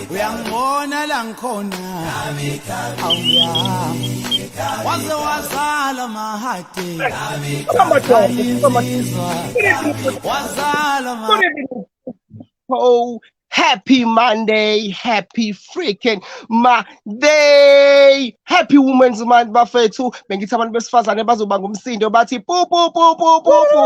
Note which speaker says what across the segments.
Speaker 1: Uyangibona la ngikhona awuyami waze wazala mahade wazala
Speaker 2: Oh, happy Monday, happy freaking Monday, happy Women's Month bafethu. Bengithi abantu besifazane bazoba ngumsindo bathi pu pu pu pu pu pu.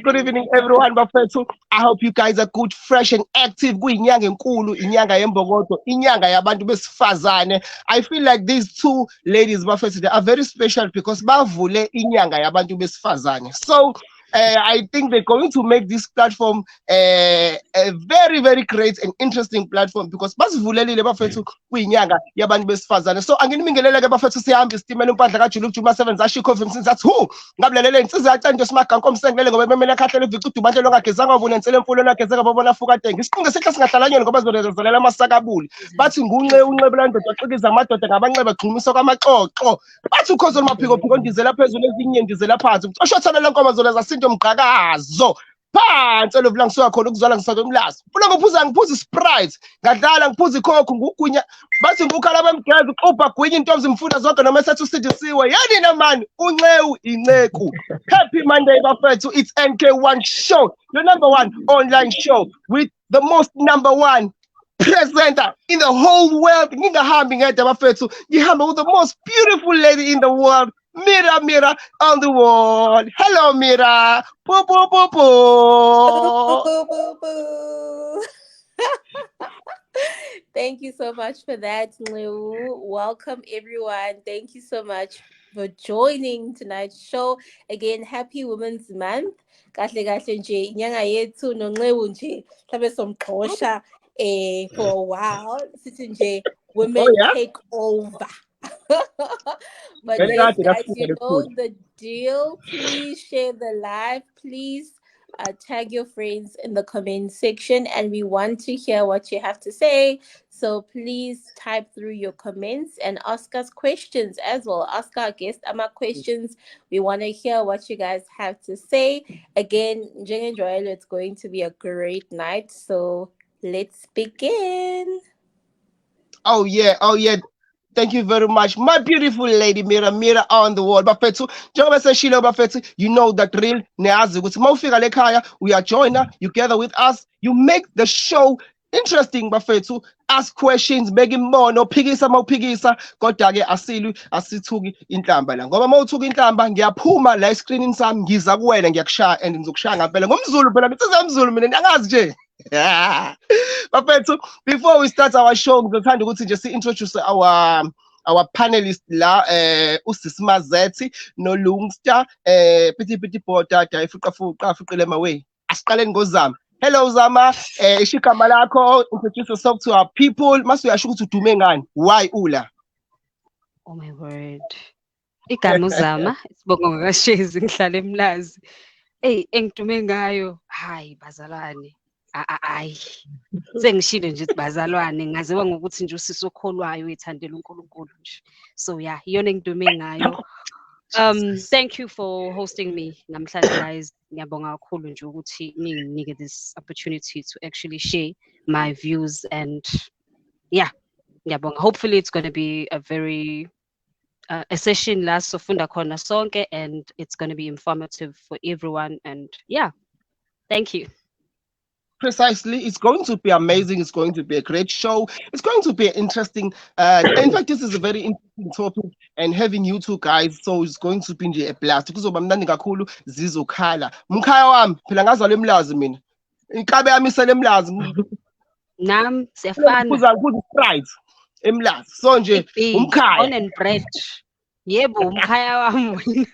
Speaker 2: Good evening, everyone. Bafethu, I hope you guys are good, fresh, and active. Kuyinyanga enkulu, inyanga yembokodo, inyanga yabantu besifazane. I feel like these two ladies, bafethu, they are very special because bavule inyanga yabantu besifazane. So, I think they're going to make this platform a very, very great and interesting platform because basivulelile bafethu kuyinyanga yabantu besifazane. So anginibingelele ke bafethu sihambe isitimela umpandla kaJulu kujuma 7 zashikho emsini athi hu ngabulelele insizwe yacanje simaganko omsengelele ngoba memele akhahlele ivicudi ubanhlelo ngagezanga ubune nsele emfulweni agezeka babona fuka tenga isiqinge sehle singahlala ngoba zizolezelela amasakabuli bathi unqebela ndoda axikiza amadoda ngabanxeba gxumisa kwamaxoxo bathi ukhozo lomaphiko phiko ndizela phezulu ezinye ndizela phansi ushothala lenkomo zoleza sinto mgqakazo phansi lovula ngisuka khona ukuzwala ngisake umlazi ufuna ngiphuza Sprite ngadlala ngiphuza ikhokho ngugunya bathi ngukhala bemgeza uxubha gwinya into zimfunda zonke noma esethu usidisiwe yani na man uncewu inceku. Happy Monday bafethu, it's NK1 show, your #1 online show with the most #1 presenter in the whole world. Ngingahambi ngedwa bafethu, ngihamba with the most beautiful lady in the world. Mira, Mira on the wall. Hello, Mira. Boo, boo, boo, boo.
Speaker 3: Boo, boo, boo. Thank you so much for that, Nqoba. Welcome, everyone. Thank you so much for joining tonight's show. Again, happy Women's Month. Kahle kahle nje inyanga yethu noNqoba nje mhlambe somxhosha for a while. Sithi nje women take over. But yes, guys, you know the deal. Please share the live. Please tag your friends in the comment section, and we want to hear what you have to say. So please type through your comments and ask us questions as well. Ask our guests questions. We want to hear what you guys have to say. Again, it's going to be a great night. So let's begin.
Speaker 2: Oh yeah. Thank you very much, my beautiful lady Mira on the wall. Bafethu, njengoba seshilo bafethu, you know that real neazi ukuthi mawufika lekhaya we are joiner, you gather with us, you make the show interesting bafethu. Ask questions, bega imbono, phikisa mawuphikisa, kodwa ke asithuki inhlamba la. Ngoba mawuthuka inhlamba ngiyaphuma la escreenini sami ngiza kuwena ngiyakushaya and ngizokushaya ngempela ngomzulu phela insizwe yomzulu mina angazi nje. Bafethu, before we start our show ngizothanda ukuthi nje introduce our panelist la uSisimazethi no Lungster piti bota ifuqile emawe. Asiqaleni ngozama. Hello Zama, ishigama lakho, introduce yourself to our people. Mase uyasho ukuthi udume ngani? Why ula?
Speaker 4: Oh my word. Igama uZama, isibongo kaShezi ngihlala eMlazi. Engidume ngayo, hayi bazalwane. Hayi. Sengishilo nje bazalwane, ngaziwa ngokuthi nje usisi okholwayo ethandela uNkulunkulu nje. So yeah, iyona engidume ngayo. Thank you for hosting me namhlanje guys. Ngiyabonga kakhulu nje ukuthi ninginike this opportunity to actually share my views and yeah, ngiyabonga. Hopefully it's going to be a very a session last sofunda khona sonke and it's going to be informative for everyone and yeah. Thank you.
Speaker 2: Precisely, it's going to be amazing. It's going to be a great show. It's going to be interesting. In fact, this is a very interesting topic, and having you two guys, so it's going to be a blast. Because mnandi kakhulu zizokhala. Mkhaya wami phela ngazalwa eMlazi mina. Inkabe yami selemlazi.
Speaker 4: Nam siyafana.
Speaker 2: Kuza Sprite eMlazi. So nje umkhaya.
Speaker 4: On and bread. Yebo umkhaya wami.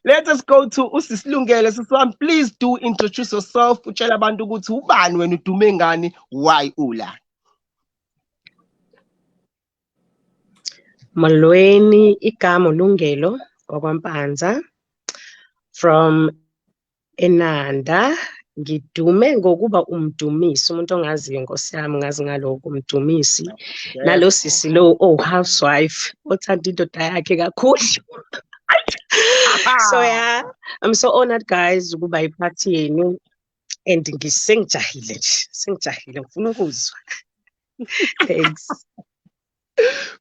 Speaker 2: Let us go to Usisi Lungelo. Siswami, please do introduce yourself. Utshela abantu ukuthi ubani wena udume ngani, why ula?
Speaker 5: Molweni, igama Lungelo wakwaMpanza from Enanda, Ngidume ngokuba umdumisi, umuntu ongaziyo Nkosi yami ngazi ngalokho umdumisi.
Speaker 2: Yeah.
Speaker 5: Nalo sisi lo housewife othanda indoda yakhe kakhulu. So yeah, I'm so honored guys ukuba iphathi yenu and sengijahile ngifuna ukuzwa. Thanks.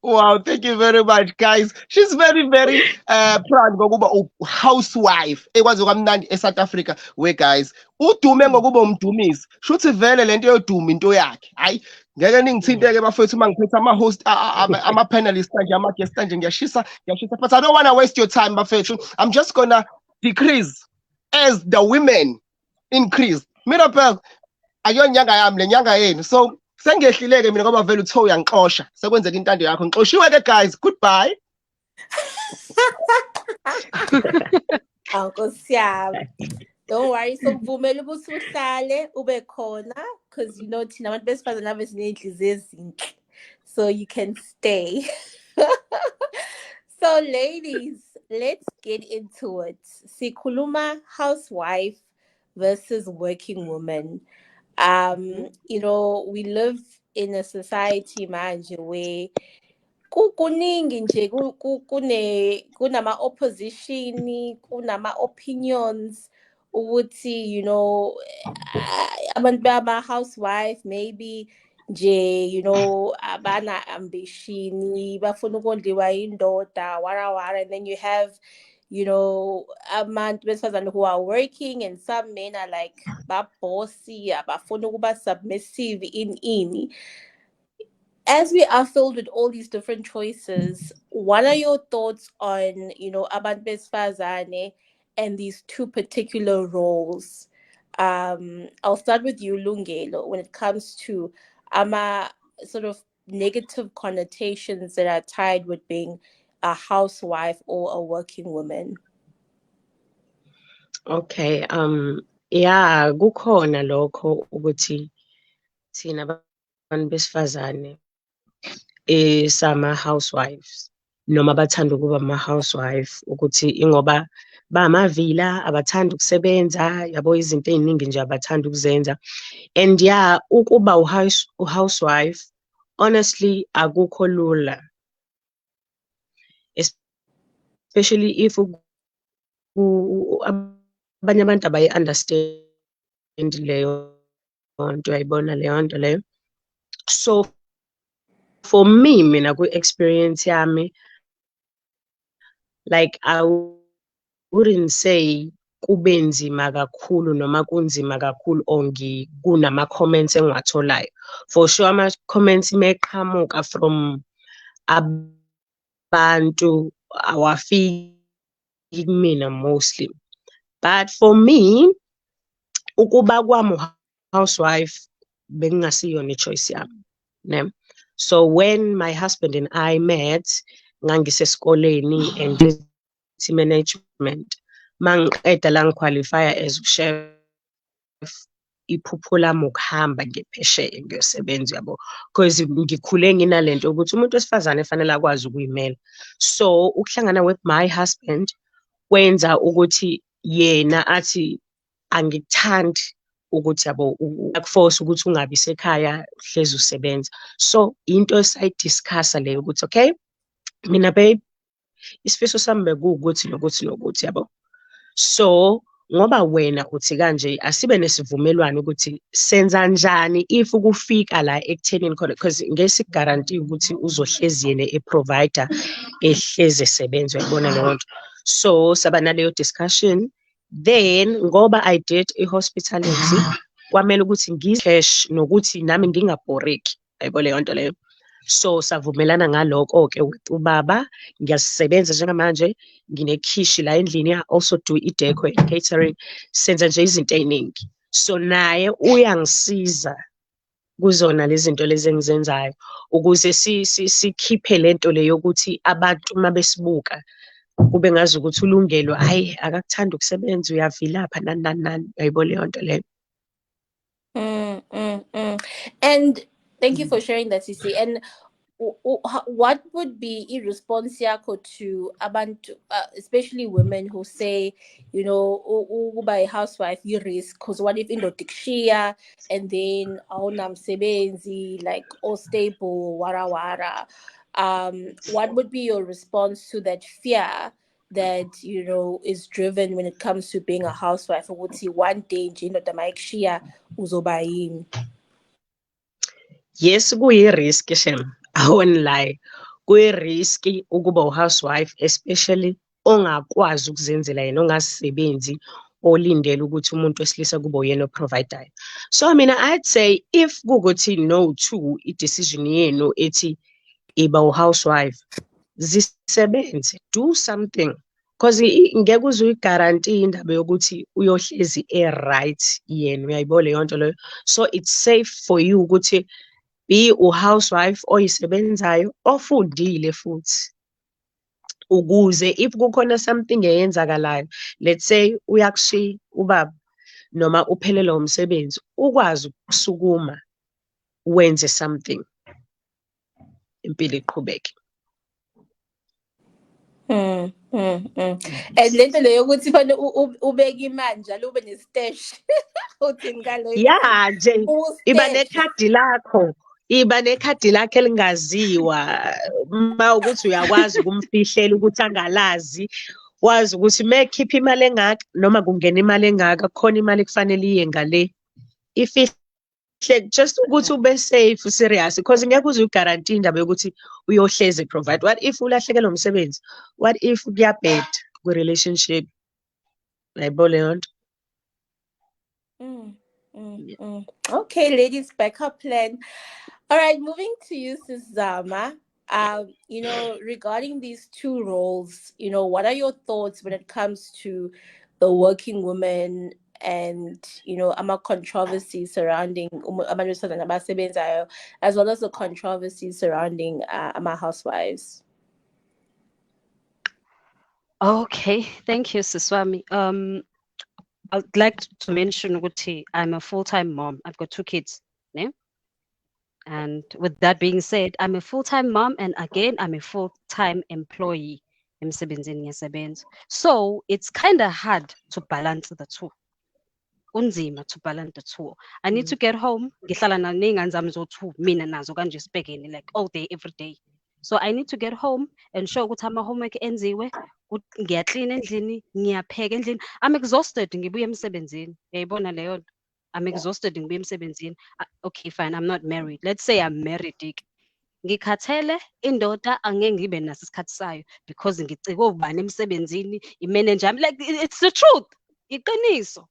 Speaker 2: Wow, thank you very much, guys. She's very, very proud ngokuba housewife ekwazi kamnandi eSouth Africa. We guys, udume ngokuba umdumisi. Shuthi vele lento yoduma into yakhe. Hayi, ngeke ningithinteke bafethu mangiphethe ama-host ama-panelists kanje ama-guests kanje ngiyashisa. But I don't want to waste your time bafethu. I'm just gonna decrease as the women increase. Mirabel, ayonyanga yami le nyanga yenu. So sengehlileke mina ngoba vele uthe uyangixosha sekwenzeka intando yakho ngixoshiwe-ke guys, goodbye.
Speaker 3: Nkosi yami. Don't worry, so vumela ukuthi uhlale ube khona because you know thina abantu besifazane ave siney'nhliziyo ezinhle, so you can stay. So ladies, let's get into it. Sikhuluma housewife versus working woman. You know, we live in a society manje where kuningi nje kunama opposition, kunama opinions ukuthi you know abantu bama housewife maybe nje you know abana ambition bafuna ukondliwa indoda wara, and then you have you know abantu besifazane who are working, and some men are like babossy abafuna ukuba submissive ini. As we are filled with all these different choices, what are your thoughts on, you know, abantu besifazane and these two particular roles? I'll start with you, Lungelo, when it comes to sort of negative connotations that are tied with being a housewife or a working woman.
Speaker 5: Okay, yeah, kukhona lokho ukuthi thina abantu besifazane sama-housewives noma bathanda ukuba ama-housewife ukuthi ingoba bamavila abathanda ukusebenza yabo izinto ey'ningi nje abathanda ukuzenza, and yeah ukuba u-housewife honestly akukho lula, especially if abanye abantu abayi-understand leyo nto, uyayibona leyo nto leyo. So for me, mina ku-experience yami, like I wouldn't say kube nzima kakhulu noma kunzima kakhulu or kunama-comments engiwatholayo. For sure ama-comments meqhamuka from abantu awafiki kumina mostly. But for me, ukuba kwami housewife bekungasiyona ichoice yami, ne? So when my husband and I met, ngangisesikoleni and management, mangiqeda la ngiqualifya as chef, iphupho lami ukuhamba ngephesheya ngiyosebenza, yabo, because ngikhule nginalento ukuthi umuntu wesifazane efanele akwazi ukuyimela. So ukuhlangana with my husband kwenza ukuthi yena athi angikuthandi ukuthi yabo akuforce ukuthi ungabi sekhaya uhlezi usebenza. So into esayidiscussa leyo ukuthi okay, mina babe, isifiso sami bekuwukuthi nokuthi yabo. So ngoba wena uthi kanje asibe nesivumelwano ukuthi senza njani if kufika la ekuthenini khona, because ngesiguarantee ukuthi uzohlezi yena provider ehlezi esebenza, uyabona leyo nto. So saba naleyo discussion, then ngoba I did hospitality kwamele ukuthi ngicash nokuthi nami ngingabhoreki, uyayibona leyo nto leyo. So savumelana ngaloko-ke with ubaba, ngiyasebenza njengamanje, nginekhishi la endlini, I also do i-decor and catering, senza nje izinto ey'ningi. So naye uyangisiza kuzona lezi zinto lezi engizenzayo ukuze sikhiphe lento le yokuthi abantu uma besibuka kube ngazi ukuthi uLungelo hayi akakuthanda ukusebenza, uyavilapha nani, uyayibona leyo nto leyo.
Speaker 3: And thank you for sharing that, Sisi. And what would be a response yakho to abantu, especially women who say, you know, ukuba a housewife you risk because what if indoda ikushiya and then awunamsebenzi, like all stable wara wara. What would be your response to that fear that, you know, is driven when it comes to being a housewife? Ukuthi one day nje indoda mayikushiya uzoba yini?
Speaker 5: Yes, kuyi-risk shem. I won't lie. Kuyi-risk ukuba u-housewife, especially ongakwazi ukuzenzela yena, ongasebenzi, olindele ukuthi umuntu wesilisa kube uyena oprovidayo. So mina I'd say if kukuthi no to i-decision yenu ethi iba u-housewife, zisebenze, do something. Because ngeke uze uyigarantiye indaba yokuthi uyohlezi right yena, uyayibona leyo nto leyo. So it's safe for you ukuthi be u-housewife oyisebenzayo ofundile futhi, ukuze if kukhona something eyenzakalayo, let's say uyakushiya ubaba noma uphelelwa umsebenzi, ukwazi ukusukuma wenze something, impilo iqhubeke.
Speaker 3: And lento leyo ukuthi fanele ubeke imali njalo ube nestash. Uthi ngale
Speaker 5: Ya nje iba nekhadi lakho, elingaziwa, uma ukuthi uyakwazi ukumfihlela ukuthi angalazi, wazi ukuthi mekhipha imali engaka noma kungena imali engaka, khona imali kufanele iye ngale, ifihle just ukuthi ube safe, serious, because ngeke uze uguarantee indaba yokuthi uyohlezi provide. What if ulahlekelwe umsebenzi? What if kuyabheda kwi-relationship? Uyayibona leyo nto?
Speaker 3: Okay, ladies, backup plan. All right, moving to you, Sis Zama. You know, regarding these two roles, you know, what are your thoughts when it comes to the working woman and, you know, controversy surrounding as well as the controversy surrounding housewives?
Speaker 4: Okay, thank you, Siswami. I'd like to mention ukuthi I'm a full-time mom. I've got 2 kids. Yeah? And with that being said, I'm a full-time mom, and again, I'm a full-time employee. So it's kind of hard to balance the two. Unzima to balance the two. I need to get home. Ngihlala ney'ngane zami zo-2, mina nazo kanje sibhekene like all day, every day. So I need to get home and show ukuthi ama-homework enziwe, ngiyaklina endlini, ngiyapheka endlini. I'm exhausted ngibuya emsebenzini. Uyayibona leyo nto? I'm exhausted ngibuya emsebenzini. Okay, fine, I'm not married. Let's say I'm married. Ngikhathele, indoda angeke ngibe naso isikhathi sayo because ngicike ubani emsebenzini, imanager. I'm like, it's the truth. Iqiniso.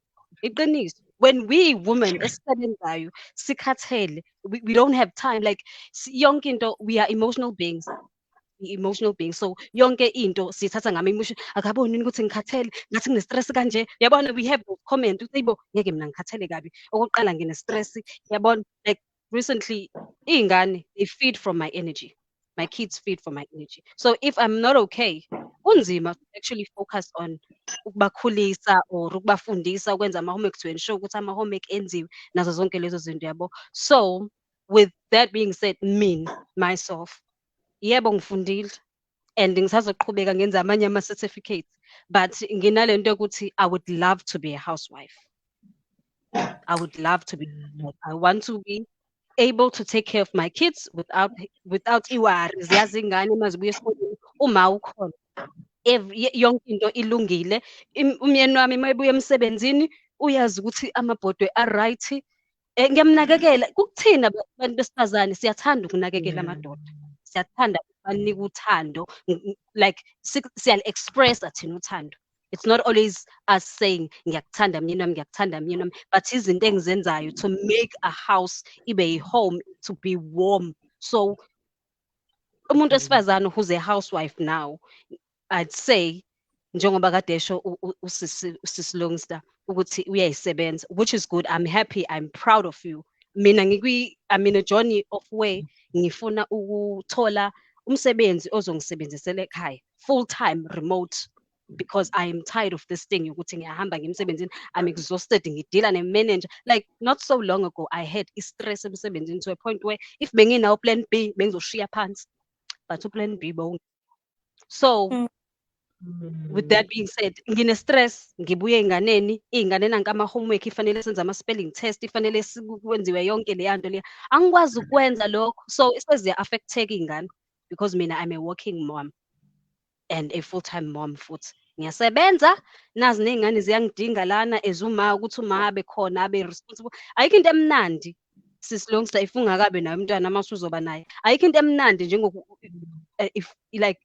Speaker 4: When we women esisebenzayo sikhathele, we don't have time. Like yonke into, we are emotional beings. So yonke into sithatha ngama-emotion. Akaboni yini ukuthi ngikhathele, ngathi ngine-stress kanje. Yabona, we have those comments ukuthi yibo ngeke mina ngikhathele kabi. Okokuqala ngine-stress. Yabona, like recently iy'ngane, they feed from my energy. My kids feed from my energy. So if I'm not okay, kunzima to actually focus on ukubakhulisa or ukubafundisa ukwenza ama-homework to ensure ukuthi ama-homework enziwe nazo zonke lezo zinto yabo. So with that being said, myself, yebo ngifundile and ngisazoqhubeka ngenza amanye ama-certificates, but nginalento yokuthi I would love to be a housewife. I would love to be. I want to be able to take care of my kids without iwari ziyazi ingane mazibuya esikoleni uma ukhona. Yonke into ilungile. Umyeni wami mayebuya emsebenzini uyazi ukuthi amabhodwe a-right. Ngiyamnakekela. Kukuthina abantu besifazane siyathanda ukunakekela amadoda. Siyathanda ukubanika uthando, like siyali-expressa thina uthando. It's not always us saying ngiyakuthanda myeni wami, but izinto engizenzayo to make a house ibe a-home, to be warm. So umuntu wesifazane who's a housewife now, I'd say njengoba kade esho usisi Lungster ukuthi uyayisebenza, which is good. I'm happy, I'm proud of you. Mina I'm in a journey of where ngifuna ukuthola umsebenzi ozongisebenzisela ekhaya, full time remote. because I'm tired of this thing ukuthi ngiyahamba ngemsebenzini, I'm exhausted, ngidila ne-manager. Like not so long ago I had i-stress emsebenzini to a point where if benginawo plan B bengizoshiya phansi, but plan B so with that being said, ngine-stress, ngibuye ey'nganeni, iy'ngane nanka ama-homework ifanele senze ama-spelling test, ifanele kwenziwe yonke leya nto leya. Angikwazi ukwenza lokho, so seziya-affect-eka iy'ngane because mina I'm a working mom and a full-time mom futhi. Ngiyasebenza, nazi ney'ngane ziyangidinga lana as uma ukuthi uma abe khona abe responsible. Ayikho into emnandi sis Longster if ungakabe naye umntwana mase uzoba naye. Ayikho into emnandi if like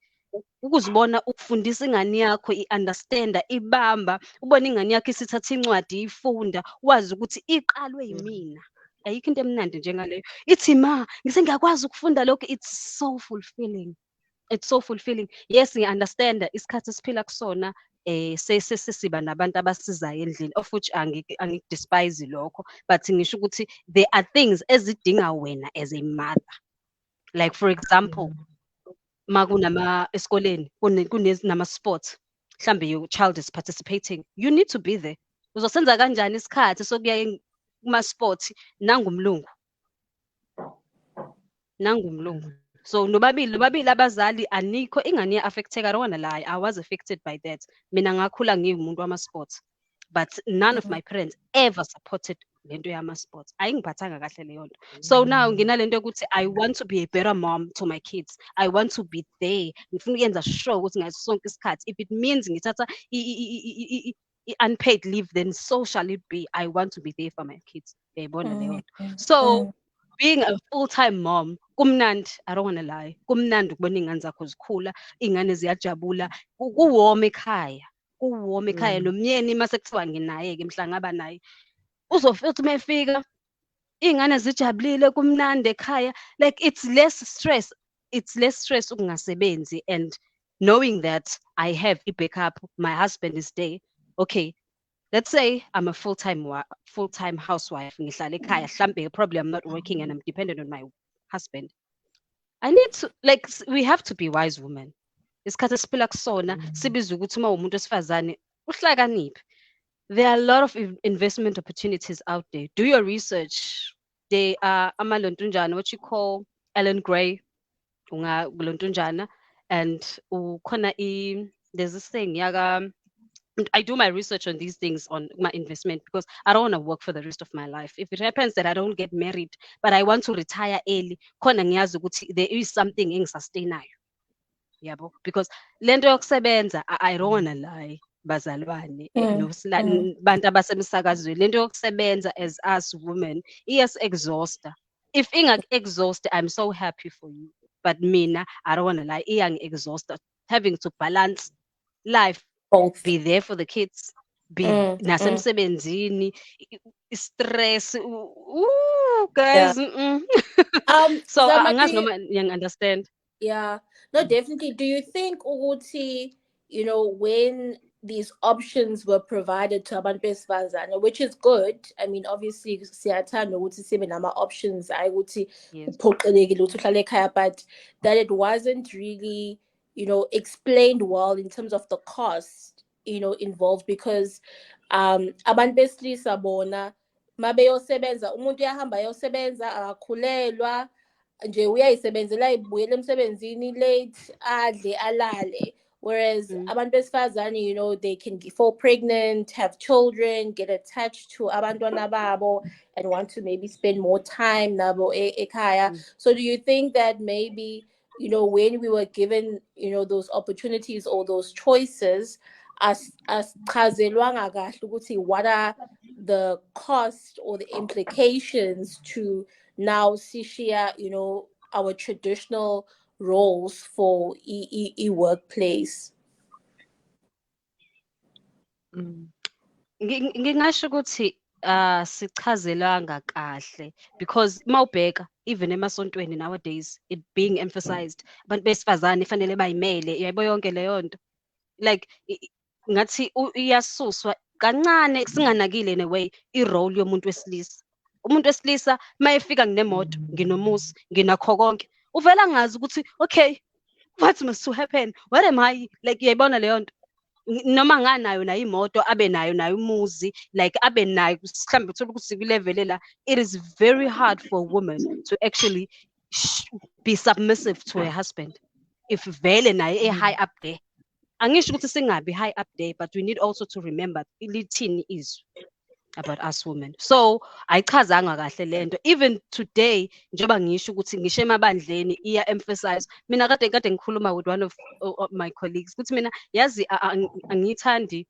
Speaker 4: ukuzibona ukufundisa ingane yakho i-understanda ibamba, ubona ingane yakho isithatha incwadi ifunda, wazi ukuthi iqalwe yimina. Ayikho into emnandi njengaleyo. Ithi ma, ngiyakwazi ukufunda lokho. It's so fulfilling. It's so fulfilling. Yes, ngiya-understanda isikhathi esiphila kusona sesiba nabantu abasizayo endlini, of which angikudespise lokho, but ngisho ukuthi there are things ezidinga wena as a mother. Like for example, makunama esikoleni kunama-sports, mhlambe your child is participating, you need to be there. Uzosenza kanjani isikhathi sokuya kuma-sports nangumlungu? So nobabili abazali anikho, ingane iya-affecteka. I don't wanna lie, I was affected by that. Mina ngakhula ngiwumuntu wama-sports, but none of my parents ever supported lento yama-sports. Ayingiphathanga kahle leyo nto. So now nginalento yokuthi I want to be a better mom to my kids. I want to be there. Ngifuna ukuyenza sure ukuthi ngaso sonke isikhathi, if it means ngithatha unpaid leave, then so shall it be. I want to be there for my kids. Uyayibona leyo nto. So being a full-time mom, kumnandi, I don't wanna lie. Kumnandi ukubona iy'ngane zakho zikhula, iy'ngane ziyajabula, kuwoma ekhaya. Kuwoma ekhaya nomyeni mase kuthiwa nginaye-ke mhla ngaba naye. Uzofika uthi mefika, iy'ngane zijabulile, kumnandi ekhaya. Like it's less stress. It's less stress ukungasebenzi, and knowing that I have a backup, my husband is there. Okay, let's say I'm a full-time housewife. Ngihlala ekhaya, mhlambe probably I'm not working and I'm dependent on my husband. I need to, like, we have to be wise women. Isikhathi esiphila kusona sibiza ukuthi uma umuntu wesifazane uhlakaniphe. There are a lot of investment opportunities out there. Do your research. There are amalontunjana, what you call Ellen Gray, unga and there's this thing yaga. I do my research on these things on my investment because I don't want to work for the rest of my life. If it happens that I don't get married, but I want to retire early, khona ngiyazi ukuthi there is something engisustainayo. Yabo, because lento yokusebenza, I don't want to lie, bazalwane, bantu abasemsakazweni, lento yokusebenza as us women, exhauster. If exhaust, I'm so happy for you. But mina, I don't want to lie, exhausted. Having to balance life.
Speaker 3: Both.
Speaker 4: Be there for the kids, be nasemsebenzini, stress, guys. So angazi noma yang understand.
Speaker 3: Yeah, no, definitely. Do you think ukuthi, when these options were provided to abantu besifazane, which is good. I mean, obviously siyathanda ukuthi sibe nama options ukuthi uphoqelekile ukuthi uhlale ekhaya, but that it wasn't really explained well in terms of the cost involved, because abantu besilisa bona mabeyosebenza, umuntu uyahamba ayosebenza akakhulelwa nje uyayisebenzela ibuyele emsebenzini late adle alale. Whereas abantu besifazane, they can fall pregnant, have children, get attached to abantwana babo, and want to maybe spend more time nabo ekhaya. So do you think that maybe, when we were given, those opportunities or those choices, as chazelwanga kahle ukuthi what are the costs or the implications to now sishia, our traditional roles for workplace?
Speaker 4: Ngingasho ukuthi sichazelanga kahle, because mawubheka even emasontweni nowadays it being emphasized abantu besifazane fanele bayimele, yabo yonke leyo nto, like ngathi iyasuswa kancane, singanakile in a way i-role yomuntu wesilisa. Umuntu wesilisa mayefika nginemoto, nginomuzi, nginakho konke, uvela ngazi ukuthi okay, what must to happen, what am I, like, uyayibona leyo nto. noma nganayo nayo imoto abe nayo umuzi, like abe nayo mhlambe uthola ukuthi kwilevel la, it is very hard for a woman to actually be submissive to her husband if vele naye high up there. Angisho ukuthi singabi high up there, but we need also to remember lithini izwi about us women. So ayichazanga kahle lento. Even today njengoba ngisho ukuthi ngisho emabandleni iya emphasize. Mina kade ngikhuluma with one of my colleagues ukuthi mina yazi angithandi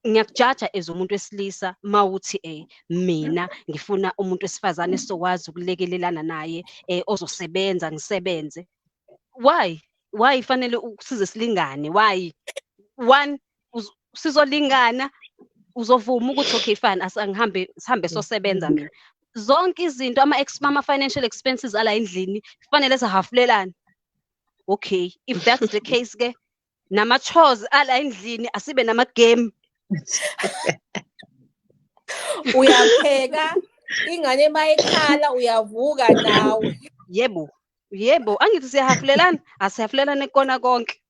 Speaker 4: ngiyakujaja as umuntu wesilisa mawuthi mina ngifuna umuntu wesifazane esizokwazi ukulekelelana naye ozosebenza ngisebenze. Why fanele size silingane? Why? One sizolingana uzovuma ukuthi okay fine sihambe sosebenza mina. Zonke izinto ama financial expenses ala endlini kufanele sihafulelane. Okay, if that's the case ke nama chores ala endlini asibe nama game.
Speaker 3: Uyapheka ingane mayikhala uyavuka nawe.
Speaker 4: Yebo, angithi siyahafulelana, asihafulelane kona konke.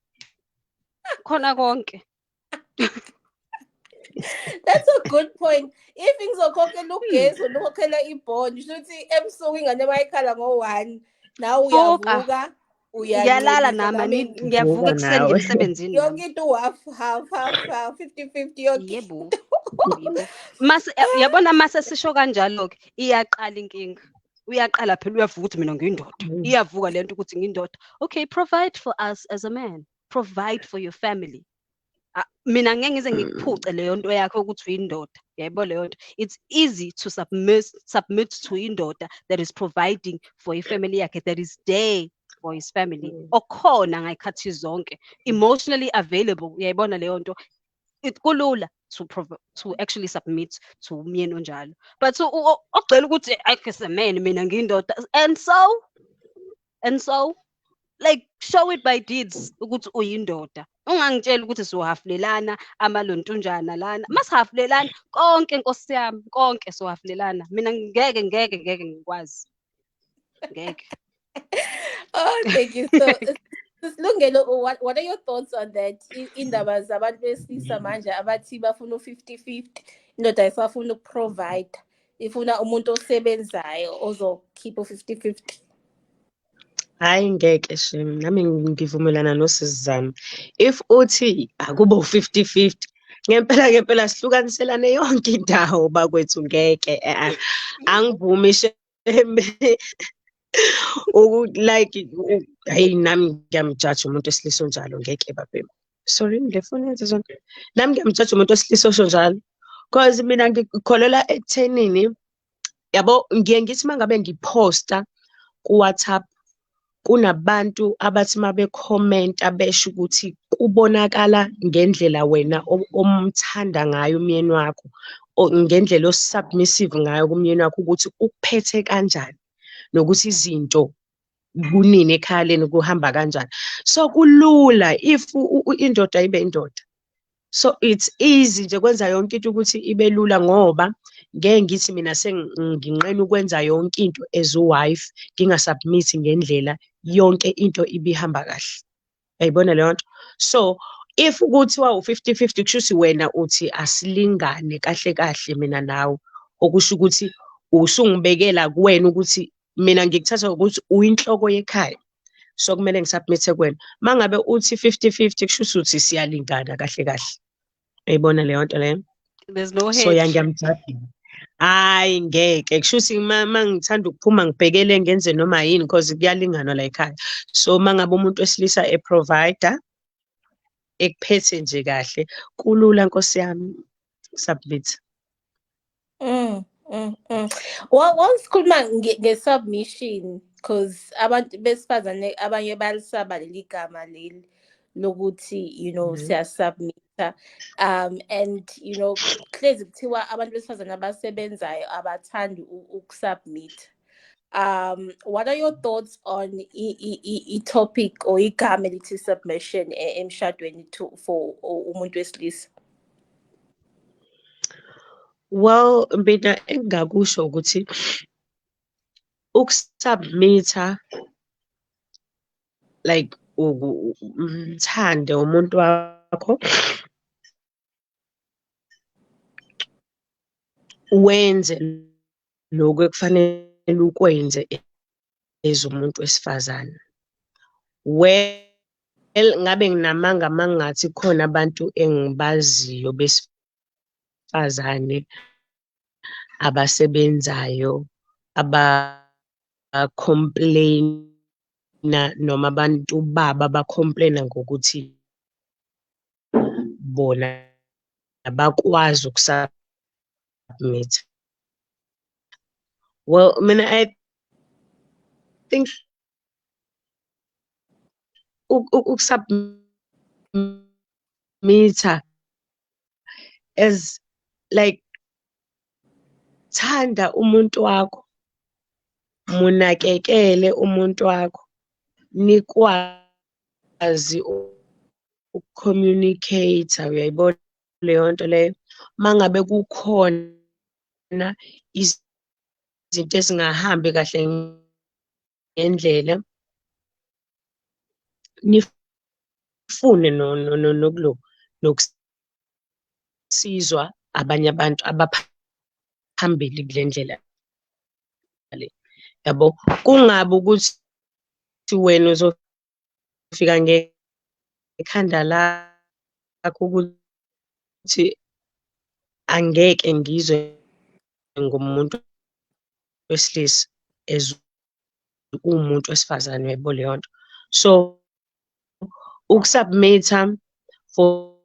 Speaker 3: That's a good point. If ngizokhokhela ugesi nokhokhela ibond, shuthi ebusuku ingane mayikhala ngo1, nawe uyavuka
Speaker 4: uyalala nami ngiyavuka ekuseni emsebenzini.
Speaker 3: Yonke into half 50-50 yonke.
Speaker 4: Yebo. Mase yabona mase sisho kanjalo ke iyaqala inkinga. Uyaqala phela uyavuka ukuthi mina ngiyindoda. Iyavuka lento ukuthi ngiyindoda. Okay, provide for us as a man. Provide for your family. Mina ngeke ngize ngikuphuce leyo nto yakho ukuthi uyindoda. Yebo leyo nto. It's easy to submit to indoda that is providing for your family yakhe, that is there for his family. Okhona ngayikhathi zonke. Emotionally available. Uyayibona leyo nto. Kulula to actually submit to umyeni onjalo. But so ocela ukuthi akusemene mina ngiyindoda, and so like show it by deeds ukuthi uyindoda. Ungangitshela ukuthi sohafulelana amalontunjana lana. Masihafulelana konke Nkosi yami, konke sohafulelana. Mina ngeke ngikwazi. Ngeke.
Speaker 3: Oh, thank you. So Lungelo, what are your thoughts on that? Indaba zabantu besilisa manje abathi bafuna u50-50, indoda isafuna ukuprovide, ifuna umuntu osebenzayo ozokhipha u50-50.
Speaker 5: Hayi ngeke shame, nami ngivumelana noSizana. If uthi akuba u50-50, ngempela sihlukaniselane yonke indawo bakwethu ngeke. Angivumi shame. Like hey nami ngiyamjudge umuntu wesilisa onjalo ngeke babe. Sorry le phone yenze zonke. Nami ngiyamjudge umuntu wesilisa onjalo because mina ngikholela ekuthenini yabo ngiye ngithi mangabe ngiposta ku WhatsApp kunabantu abathi mabe comment abesho ukuthi kubonakala ngendlela wena omthanda ngayo umyeni wakho ngendlela osubmissive ngayo kumyeni wakho ukuthi ukuphethe kanjani nokuthi izinto kunini ekhaleni kuhamba kanjani. So kulula if indoda ibe indoda. So it's easy nje kwenza yonke into ukuthi ibe lula ngoba ngeke ngithi mina senginqena ukwenza yonke into as a wife ngingasubmit ngendlela yonke into ibihamba kahle. Uyayibona leyo nto? So if ukuthi u50-50 kushuthi wena uthi asilingane kahle mina nawe, okusho ukuthi usungibekela kuwena ukuthi mina ngikuthatha ukuthi uyinhloko yekhaya, so kumele ngisubmit kuwena. Mangabe uthi 50-50 kushuthi uthi siyalingana kahle. Uyayibona leyo nto leyo?
Speaker 4: There's no
Speaker 5: So ngiyamjudge. Hayi ngeke kushuthi mangithanda ukuphuma ngibhekele ngenze noma yini because kuyalinganwa la ekhaya. So mangabe umuntu wesilisa provider ekuphethe nje kahle kulula Nkosi yami submit.
Speaker 3: Once khuluma nge-submission, because abantu besifazane abanye balisaba leli gama leli lokuthi siyasubmita, and hlezi kuthiwa abantu besifazane abasebenzayo abathandi ukusubmit. What are your thoughts on i-topic or igama elithi submission emshadweni for umuntu wesilisa?
Speaker 5: Well, mina engakusho ukuthi ukusubmita like umthande umuntu wakho wenze lokhu ekufanele ukwenze as umuntu wesifazane. Well, ngabe nginamanga mangathi khona abantu engibaziyo besifazane abasebenzayo aba-complain-a noma abantu babo aba-complain-a ngokuthi bona abakwazi ukusubmit. Well, mina I think ukusubmit-a as like thanda umuntu wakho, munakekele umuntu wakho, nikwazi uku-communicate-a, uyayibona leyo nto leyo. Mangabe kukhona izinto ezingahambi kahle ngendlela, nifune nokusizwa abanye abantu abaphambili kule ndlela le, yabo. Kungabi ukuthi wena uzofika ngekhanda lakho ukuthi angeke ngizwe ngumuntu wesilisa as uwumuntu wesifazane, uyayibona leyo nto. So ukusubmit-a for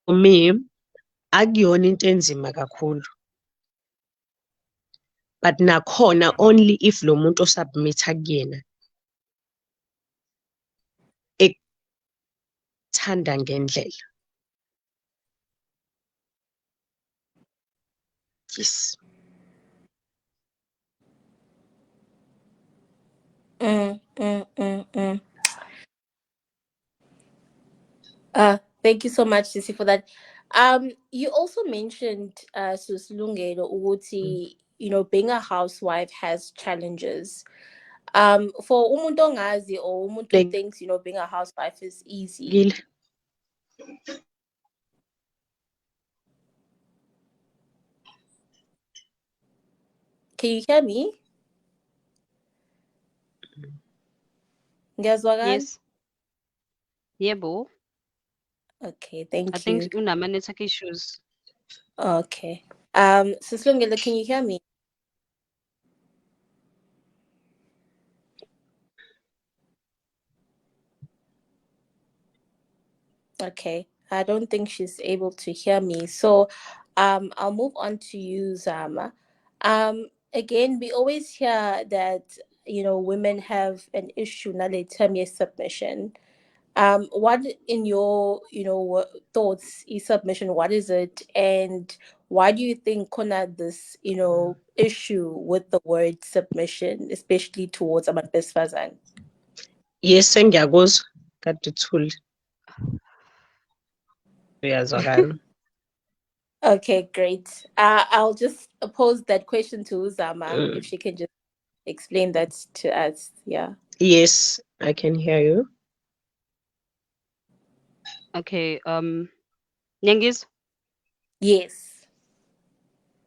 Speaker 5: me akuyona into enzima kakhulu, but nakhona only if lo muntu osubmit-a kuyena ekuthanda ngendlela. Yes.
Speaker 3: Mm, mm, mm, mm. Thank you so much, Sisi, for that. You also mentioned, Sus Lungelo, ukuthi, being a housewife has challenges. For umuntu ongazi or umuntu who thinks, being a housewife is easy. Can you hear me? Ngiyazwakala?
Speaker 4: Yes. Yebo.
Speaker 3: Okay,
Speaker 4: I
Speaker 3: thank
Speaker 4: think
Speaker 3: you.
Speaker 4: unama-network issues.
Speaker 3: Okay. Sis Lungelo, can you hear me? Okay. I don't think she's able to hear me. So I'll move on to you, Zama. Again, we always hear that, women have an issue now they term your submission. What in your, thoughts is submission? What is it? And why do you think Kona this, issue with the word submission, especially towards abantu besifazane?
Speaker 5: Yes, sengiyakuzwa kade uthule uyazwakala.
Speaker 3: Okay, great. I'll just pose that question to Zama if she can just explain that to us. Yeah.
Speaker 5: Yes, I can hear you.
Speaker 4: Okay, Nyangizwa?
Speaker 3: Yes.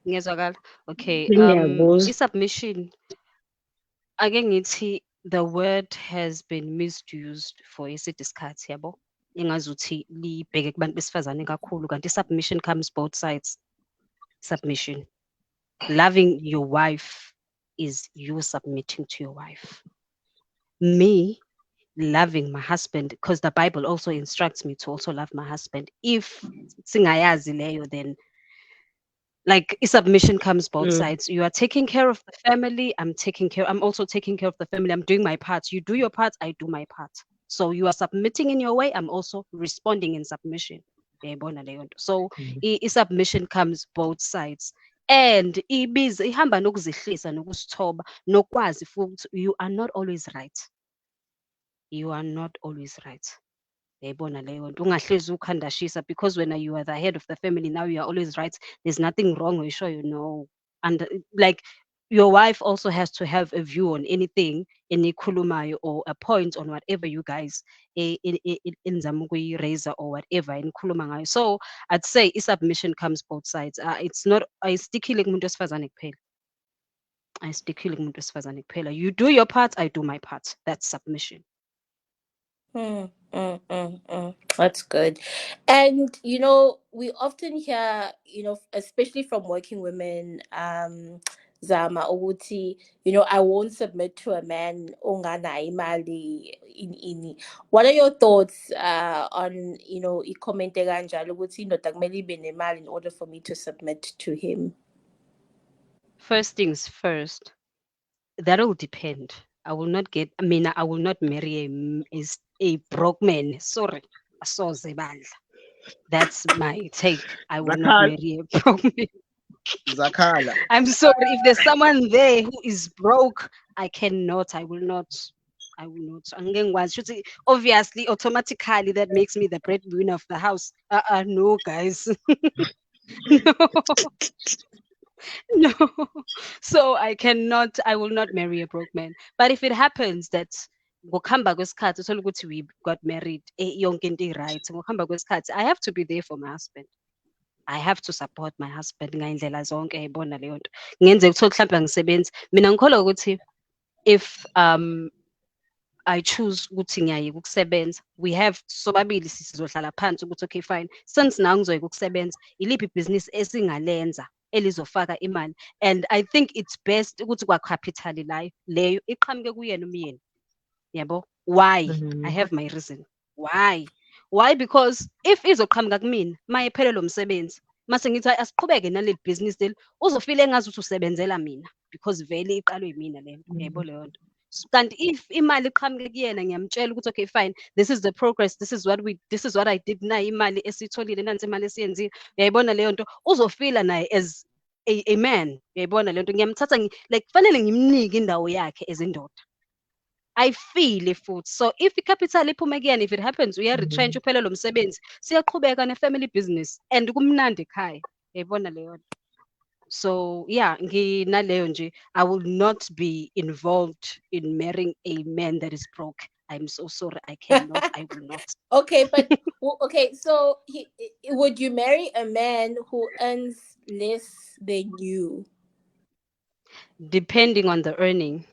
Speaker 4: Ngiyazwakala. Okay,
Speaker 5: Ngiyakuzwa.
Speaker 4: i-submission, ake ngithi the word has been misused for eside isikhathi, yabo. Engazuthi libheke kubantu besifazane kakhulu, kanti submission comes both sides. Submission. Loving your wife is you submitting to your wife. Me loving my husband, because the Bible also instructs me to also love my husband. If singayazi leyo, then like submission comes both sides. You are taking care of the family, I'm also taking care of the family. I'm doing my part. You do your part, I do my part. So you are submitting in your way, I'm also responding in submission. Uyayibona leyo nto. So submission comes both sides. And ihamba nokuzihlisa nokusithoba nokwazi futhi you are not always right. You are not always right. Uyayibona leyo nto. Ungahlezi ukhandashisa because when you are the head of the family, now you are always right. There's nothing wrong with you know. And like your wife also has to have a view on anything enikhulumayo or a point on whatever you guys inizama ukuyi-raise or whatever enikhuluma ngayo. So I'd say i-submission comes both sides. It's not ayistikhile kumuntu wesifazane kuphela. Ayistikhile kumuntu wesifazane kuphela. You do your part, I do my part. That's submission.
Speaker 3: That's good. And we often hear, especially from working women, Zama ukuthi, I won't submit to a man onganayo imali ini. What are your thoughts on, i-comment kanjalo ukuthi indoda kumele ibe nemali in order for me to submit to him?
Speaker 4: First things first, that'll depend. I will not marry a broke man. Sorry. Asoze bandla. That's my take. I will not marry a broke man.
Speaker 2: Zakhala.
Speaker 4: I'm sorry. If there's someone there who is broke, I will not. Obviously, automatically, that makes me the breadwinner of the house. No, guys. No. No. So I will not marry a broke man. But if it happens that ngokuhamba kwesikhathi uthola ukuthi we got married, yonke into i-right, ngokuhamba kwesikhathi, I have to be there for my husband. I have to support my husband ngayindlela zonke, yayibona leyo nto. Ngenzeka ukuthi mhlawumbe angisebenzi. Mina ngikholwa ukuthi if I choose ukuthi ngiyayeka ukusebenza, we have sobabili sizohlala phansi ukuthi okay fine, since now ngizoyeka ukusebenza, iliphi ibhizinisi esingalenza elizofaka imali. And I think it's best ukuthi kwa-capital leyo iqhamuke kuyena umyeni. Yabo? Why? I have my reason. Why? Because if izoqhamuka kumina maye phelelo umsebenzi, mase ngithi asiqhubeke naleli business leli, uzofile engazi ukuthi usebenzela mina because vele iqalwe yimina le nto. Yabo leyo nto. Kanti if imali iqhamuke kuyena ngiyamtshela ukuthi okay fine, this is the progress, this is what I did, na imali esitholile, nansi imali esiyenzile. Uyayibona leyo nto, uzofila naye as a man. Uyayibona leyo nto, ngiyamthatha like fanele ngimnike indawo yakhe ezindoda. I feel futhi. So if icapital iphume kuyena, if it happens uya-retrench uphelele umsebenzi, siyaqhubeka ne-family business and kumnandi ekhaya. Uyayibona leyo nto. So yeah, nginaleyo nje, I will not be involved in marrying a man that is broke. I'm so sorry, I cannot. I will not.
Speaker 3: Okay, but okay, so would you marry a man who earns less than you?
Speaker 4: Depending on the earning.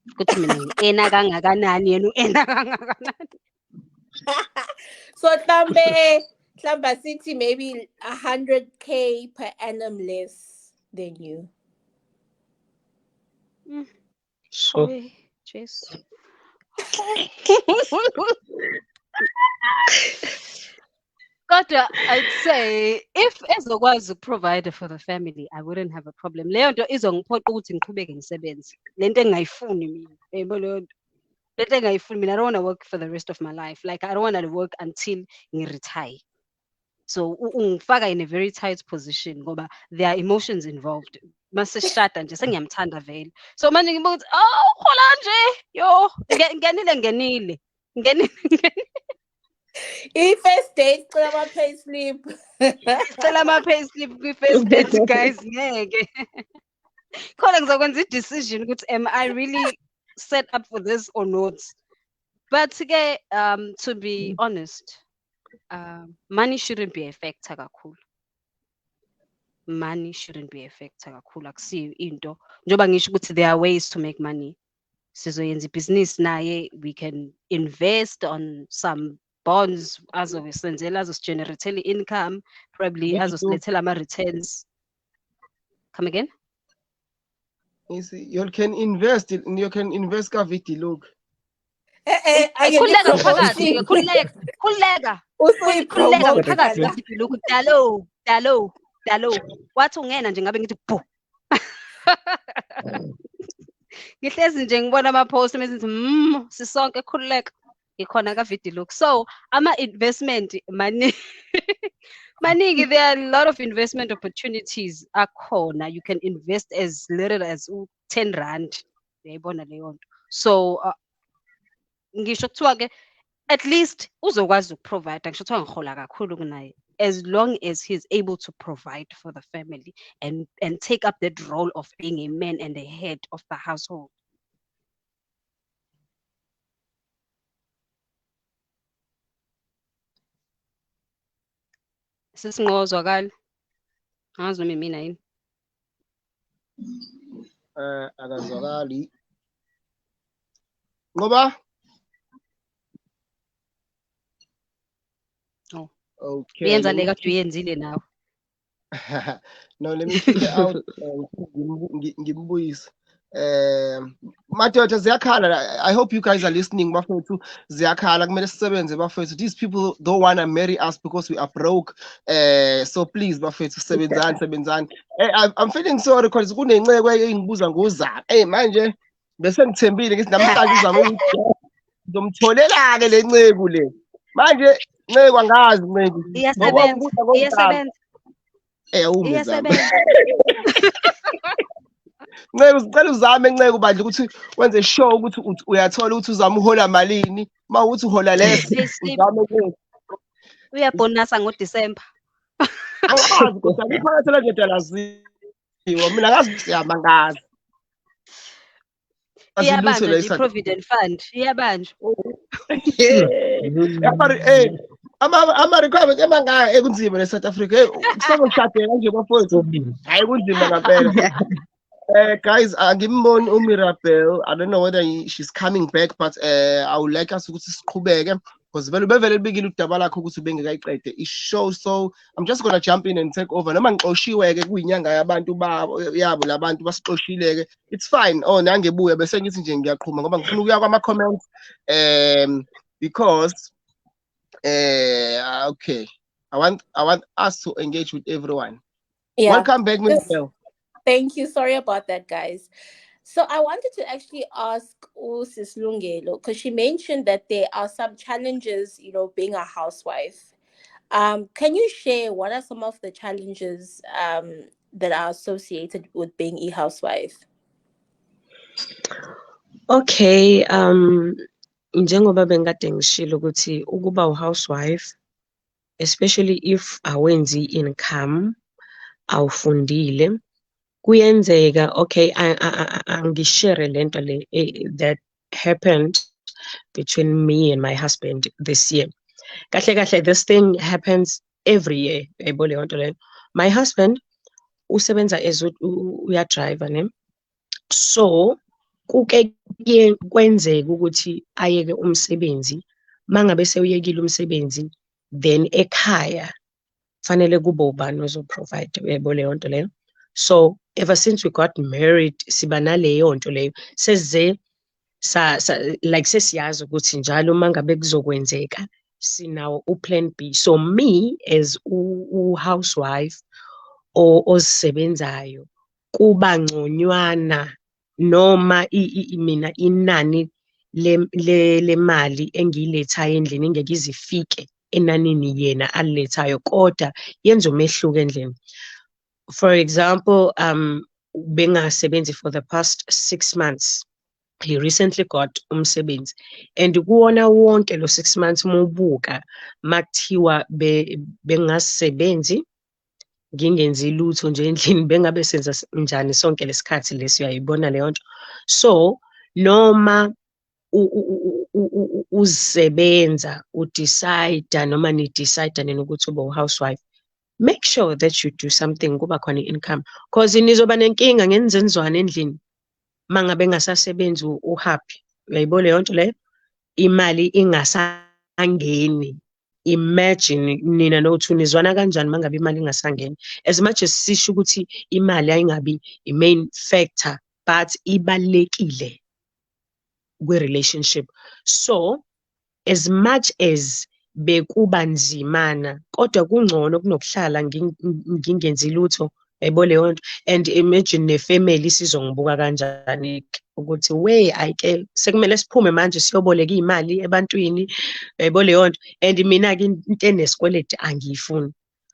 Speaker 4: Ukuthi mina ngi-earna kangakanani yena u-earna kangakanani.
Speaker 3: So Tlamba City maybe 100K per annum less than you.
Speaker 5: So
Speaker 4: Jeez. Kodwa I'd say if ezokwazi ukuprovide for the family, I wouldn't have a problem. Leyo nto izongiphoqa ukuthi ngiqhubeke ngisebenze. Lento engayifuni mina. Yebo leyo nto. Lento engayifuni mina. I don't want to work for the rest of my life. Like I don't want to work until ngi-retire. So ungifaka in a very tight position ngoba there are emotions involved. Mase shada nje sengiyamthanda vele. So manje ngibuka ukuthi uhola nje. Yo, ngenile.
Speaker 3: I-first date cela ama-payslip.
Speaker 4: Cela ama-payslip kwi-first date guys, ngeke. Khona ngizokwenza i-decision ukuthi am I really set up for this or not. But ke to be honest, money shouldn't be a factor kakhulu. Money shouldn't be a factor kakhulu, akusiyo into. Njoba ngisho ukuthi there are ways to make money. Sizoyenza business naye, we can invest on some bonds azosigenerate income, probably azosilethela ama-returns. Come again?
Speaker 2: You see, you can invest ka Vidilog.
Speaker 4: Khuleka phakathi, khuleka phakathi Vidilog. Dalo. Wathi ungena nje ngabe ngithi bho. Ngihlezi nje ngibona ama-post mesithi sisonke khuleka. Ikhona ka-Vidilog. So ama-investment maningi, there are a lot of investment opportunities akhona. You can invest as little as 10 rand. Uyayibona leyo nto. So ngisho kuthiwa ke at least uzokwazi ukuprovide. Ngisho kuthiwa ngihola kakhulu kunaye. as long as he's able to provide for the family and take up that role of being a man and the head of the household. Sisingqozwakala. Angazi noma mina yini.
Speaker 2: Akazwakali. Nqoba?
Speaker 4: Oh.
Speaker 2: Okay.
Speaker 4: Uyenza le kade uyenzile nawe.
Speaker 2: No, let me figure out ngimbuyise. Madoda ziyakhala. I hope you guys are listening. Bafethu ziyakhala kumele sisebenze bafethu. These people don't want to marry us because we are broke. So please bafethu sebenzani. I'm feeling sorry because kunenceko engibuza ngoZama. Manje bese ngithembile ngithi namhlanje uZama ngizomtholela ke le nceko le. Manje nceko angazi nceko.
Speaker 4: Iyasebenza.
Speaker 2: Iyasebenza. Nceko sicela uzame Nceko bandla ukuthi wenze sure ukuthi uyathola ukuthi uzama uhola malini mawuthi uhola less uzame Nceko
Speaker 4: uyabonasa ngoDisemba
Speaker 2: angazi kodwa iphakathi la nje laziwa mina ngazi siyamangazi
Speaker 4: iyabanjwa nje i-provident fund iyabanjwa
Speaker 2: yabari ama-requirement emangaka ekunzima le-South Africa kusazoshadela nje bafowethu hayi kunzima ngampela. Guys, ngimboni uMirabel. I don't know whether she's coming back, but I would like us ukuthi siqhubeke because vele libikile udaba lakho ukuthi ubengekayiqede i-show. So I'm just gonna jump in and take over. Noma ngixoshiwe-ke kuyinyanga yabantu yabo labantu basixoshile-ke. It's fine. Oh, nangebuya bese ngithi nje ngiyaqhuma ngoba ngifuna ukuya kwama-comments because okay. I want us to engage with everyone.
Speaker 3: Yeah.
Speaker 2: Welcome back, Mirabel.
Speaker 3: Thank you. Sorry about that, guys. So I wanted to actually ask Sis Lungelo because she mentioned that there are some challenges, being a housewife. Can you share what are some of the challenges that are associated with being a housewife?
Speaker 5: Okay, njengoba bengade ngishilo ukuthi ukuba u-housewife, especially if awenzi income, awufundile, kuyenzeka okay angishare lento le that happened between me and my husband this year. Kahle this thing happens every year. My husband usebenza as uyadriver ne, so kuke kwenzeka ukuthi ayeke umsebenzi. Mangabe sewuyekile umsebenzi then ekhaya fanele kube ubani ozoprovide leyo nto leyo. So ever since we got married siba naleyo nto leyo seze like sesiyazi ukuthi njalo mangabe kuzokwenzeka sinawo uplan B. So me as housewife ozisebenzayo kuba ngconywana noma mina inani le mali engiyilethayo endlini ingeke izifike enanini yena alilethayo kodwa yenza umehluko endlini. For example, bengasebenzi for the past 6 months. He recently got umsebenzi and kuwona wonke lo 6 months mubuka makuthiwa bengasebenzi ngingenzi lutho nje endlini bengabe senza njani sonke lesikhathi lesi uyayibona leyo nto. So noma uzisebenza udecide noma ni decide nina ukuthi ube housewife, make sure that you do something kuba khona income because nizoba nenkinga ngenzenzwana endlini mangabe ngasasebenzi uhappy. Uyayibona leyo nto leyo imali ingasangeni. Imagine nina no2 nizwana kanjani mangabe imali ingasangeni. As much as sisho ukuthi imali ayingabi i-main factor but ibalekile kwi-relationship. So as much as bekuba nzimana kodwa kungcono kunokuhlala ngingenzi lutho. Uyayibona leyo nto and imagine nefamily sizongibuka kanjani ukuthi we ayike sekumele siphume manje siyoboleka imali ebantwini. Uyayibona leyo nto and mina-ke into enesikweleti angiyifuni.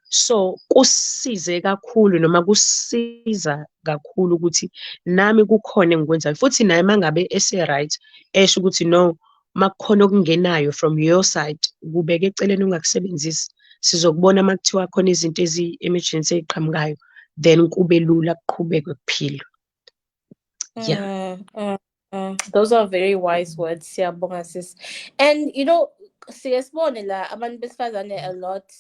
Speaker 5: So kusize kakhulu noma kusiza kakhulu ukuthi nami kukhona engikwenzayo futhi naye mangabe ese-right esho ukuthi no makukhona okungenayo from your side kubeka eceleni ungakusebenzisi sizokubona makuthiwa khona izinto emergency eziqhamukayo, then kube lula kuqhubekwe kuphilwe. Yeah.
Speaker 3: Those are very wise words, siyabonga sis. And you know, siyasibone la abantu besifazane a lot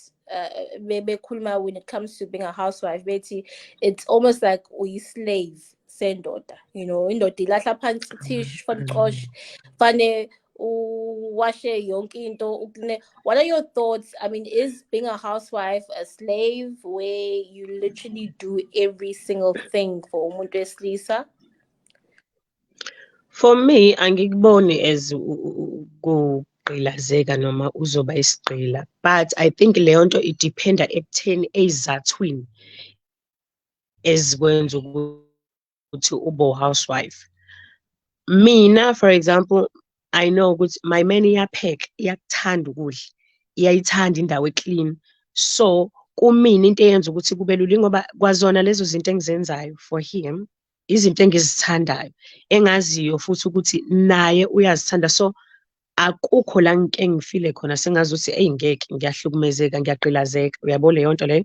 Speaker 3: bekhuluma when it comes to being a housewife bethi it's almost like uyi-slave sendoda, you know, indoda ilahla phansi thish van qosh fane uwashe yonke into. What are your thoughts? I mean, is being a housewife a slave where you literally do every single thing for umuntu wesilisa?
Speaker 5: For me, angikuboni as ukugqilazeka noma uzoba isigqila, but I think leyo nto idependa ekutheni eyizathwini ezikwenza ukuthi ube housewife. Mina, for example, I know ukuthi my man iyapheka, iyakuthanda ukudla, iyayithanda indawo eclean. So kumina into eyenza ukuthi kube lula ngoba kwazona lezo zinto engizenzayo for him, izinto engizithandayo, engaziyo futhi ukuthi naye uyazithanda. So akukho la engifile khona sengazuthi ngeke ngiyahlukumezeka, ngiyaqilazeka, uyabo leyo nto leyo.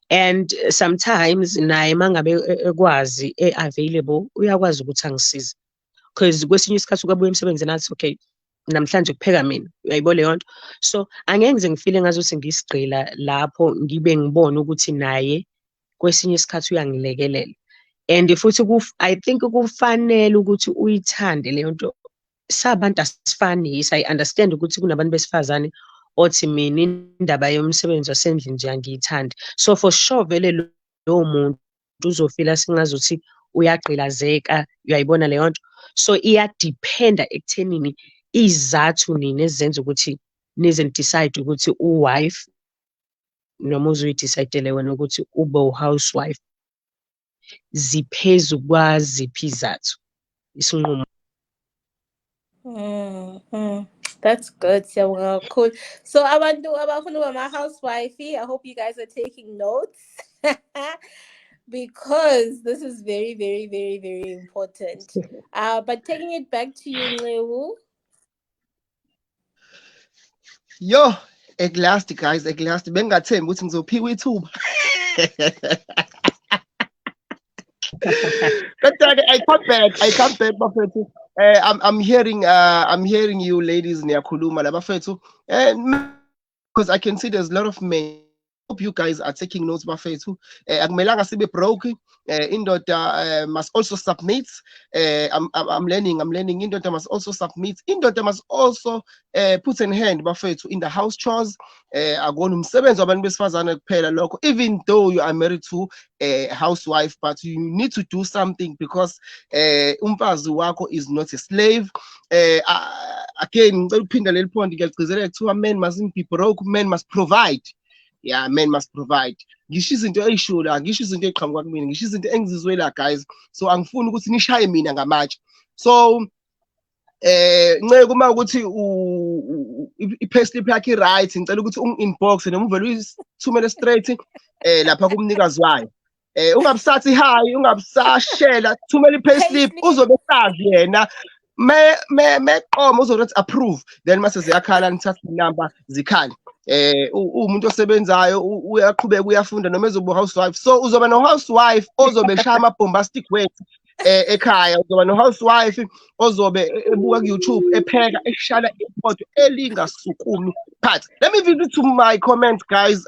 Speaker 5: And sometimes naye mangabe ekwazi available uyakwazi ukuthi angisize, because kwesinye isikhathi ukabuya emsebenzini athi okay namhlanje kupheka mina, uyayibona leyo nto. So angeke ngize ngifile ngazuthi ngisigqila lapho ngibe ngibona ukuthi naye kwesinye isikhathi uyangilekelela. And futhi I think kufanele ukuthi uyithande leyo nto. Sabantu asifani, yes, I understand ukuthi kunabantu besifazane othi mina indaba yomsebenzi wasendlini nje angiyithandi. So for sure vele lowo muntu uzofila singazuthi uyagqilazeka, uyayibona leyo nto. So iyadependa ekuthenini izathu nini ezenza ukuthi nize decide ukuthi u-wife noma uzoyidecide wena ukuthi ube u-housewife ziphezu kwaziphi izathu isinqumo.
Speaker 3: That's good. So cool. So abantu abafuna ukuba ama-housewife, I hope you guys are taking notes because this is very, very, very, very important. But taking it back to you, Nqewu.
Speaker 2: Yo, eglast guys, eglast. Bengathembi ukuthi ngizophiwa ithuba. But I come back, bafethu. I'm hearing you ladies niyakhuluma la bafethu. Because I can see there's a lot of men. Hope you guys are taking notes, bafethu. Akumelanga sibe broke. Indoda must also submit. I'm learning. Indoda must also submit. Indoda must also put in hand, bafethu, in the house chores. Akona umsebenzi wabantu besifazane kuphela lokho. Even though you are married to a housewife, but you need to do something because umfazi wakho is not a slave. Again, ngicela ukuphinda leli point ngiyagcizelela kuthiwa men mustn't be broke, men must provide. Yeah, men must provide. Ngisho izinto eyishula, ngisho izinto eziqhamuka kumina, ngisho izinto engizizwela guys. So angifuni ukuthi nishaye mina ngamatshe. So Nceke uma ukuthi i-payslip yakhe right, ngicela ukuthi ungi-inbox noma uvele uyithumele straight lapha kumnikazi wayo. Ungabisathi hi, ungabisashela, thumela i-payslip uzobe sazi yena. Meqoma uzothi approve, then mase ziyakhala ngithatha inamba zikhali. Umuntu osebenzayo uyaqhubeka uyafunda noma ezoba housewife. So uzoba no housewife ozobe shaya ama bombastic words ekhaya, uzoba no housewife ozobe ebuka ku YouTube epheka eshala ipoto elingasukumi phansi. Let me visit to my comments guys.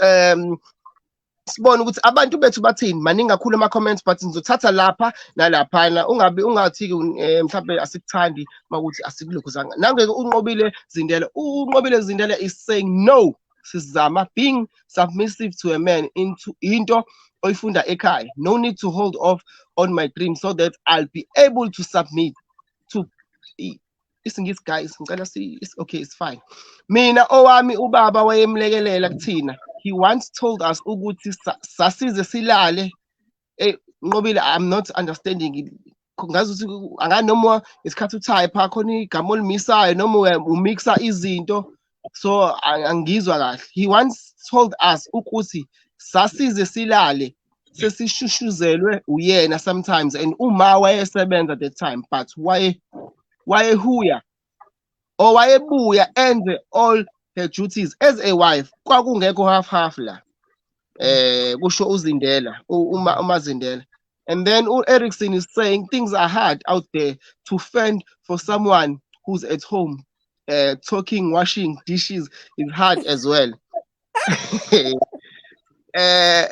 Speaker 2: Sibona ukuthi abantu bethu bathini maningi kakhulu ama comments, but ngizothatha lapha nalaphana. Ungathi mhlawumbe asikuthandi makuthi asikulokhuzanga. Nange Unqobile Zindela is saying no. Zama, being submissive to a man into oyifunda ekhaya. No need to hold off on my dream so that I'll be able to submit to. Listen, guys, okay, it's fine. Mina owami ubaba wayemlekelela kuthina. He once told us ukuthi sasize silale. Nqobile, I'm not understanding. Ngazuthi anganoma isikhathi utype khona igama olimisayo noma umixa izinto. So angizwa kahle. He once told us ukuthi sasize silale sesishushuzelwe uyena sometimes, and uma wayesebenza at the time, but wayehuya or wayebuya enze all her duties as a wife. Kwakungekho half la. Kusho uzindela, umazindela. And then Erickson is saying things are hard out there to fend for someone who's at home. Talking, washing dishes is hard as well. uh,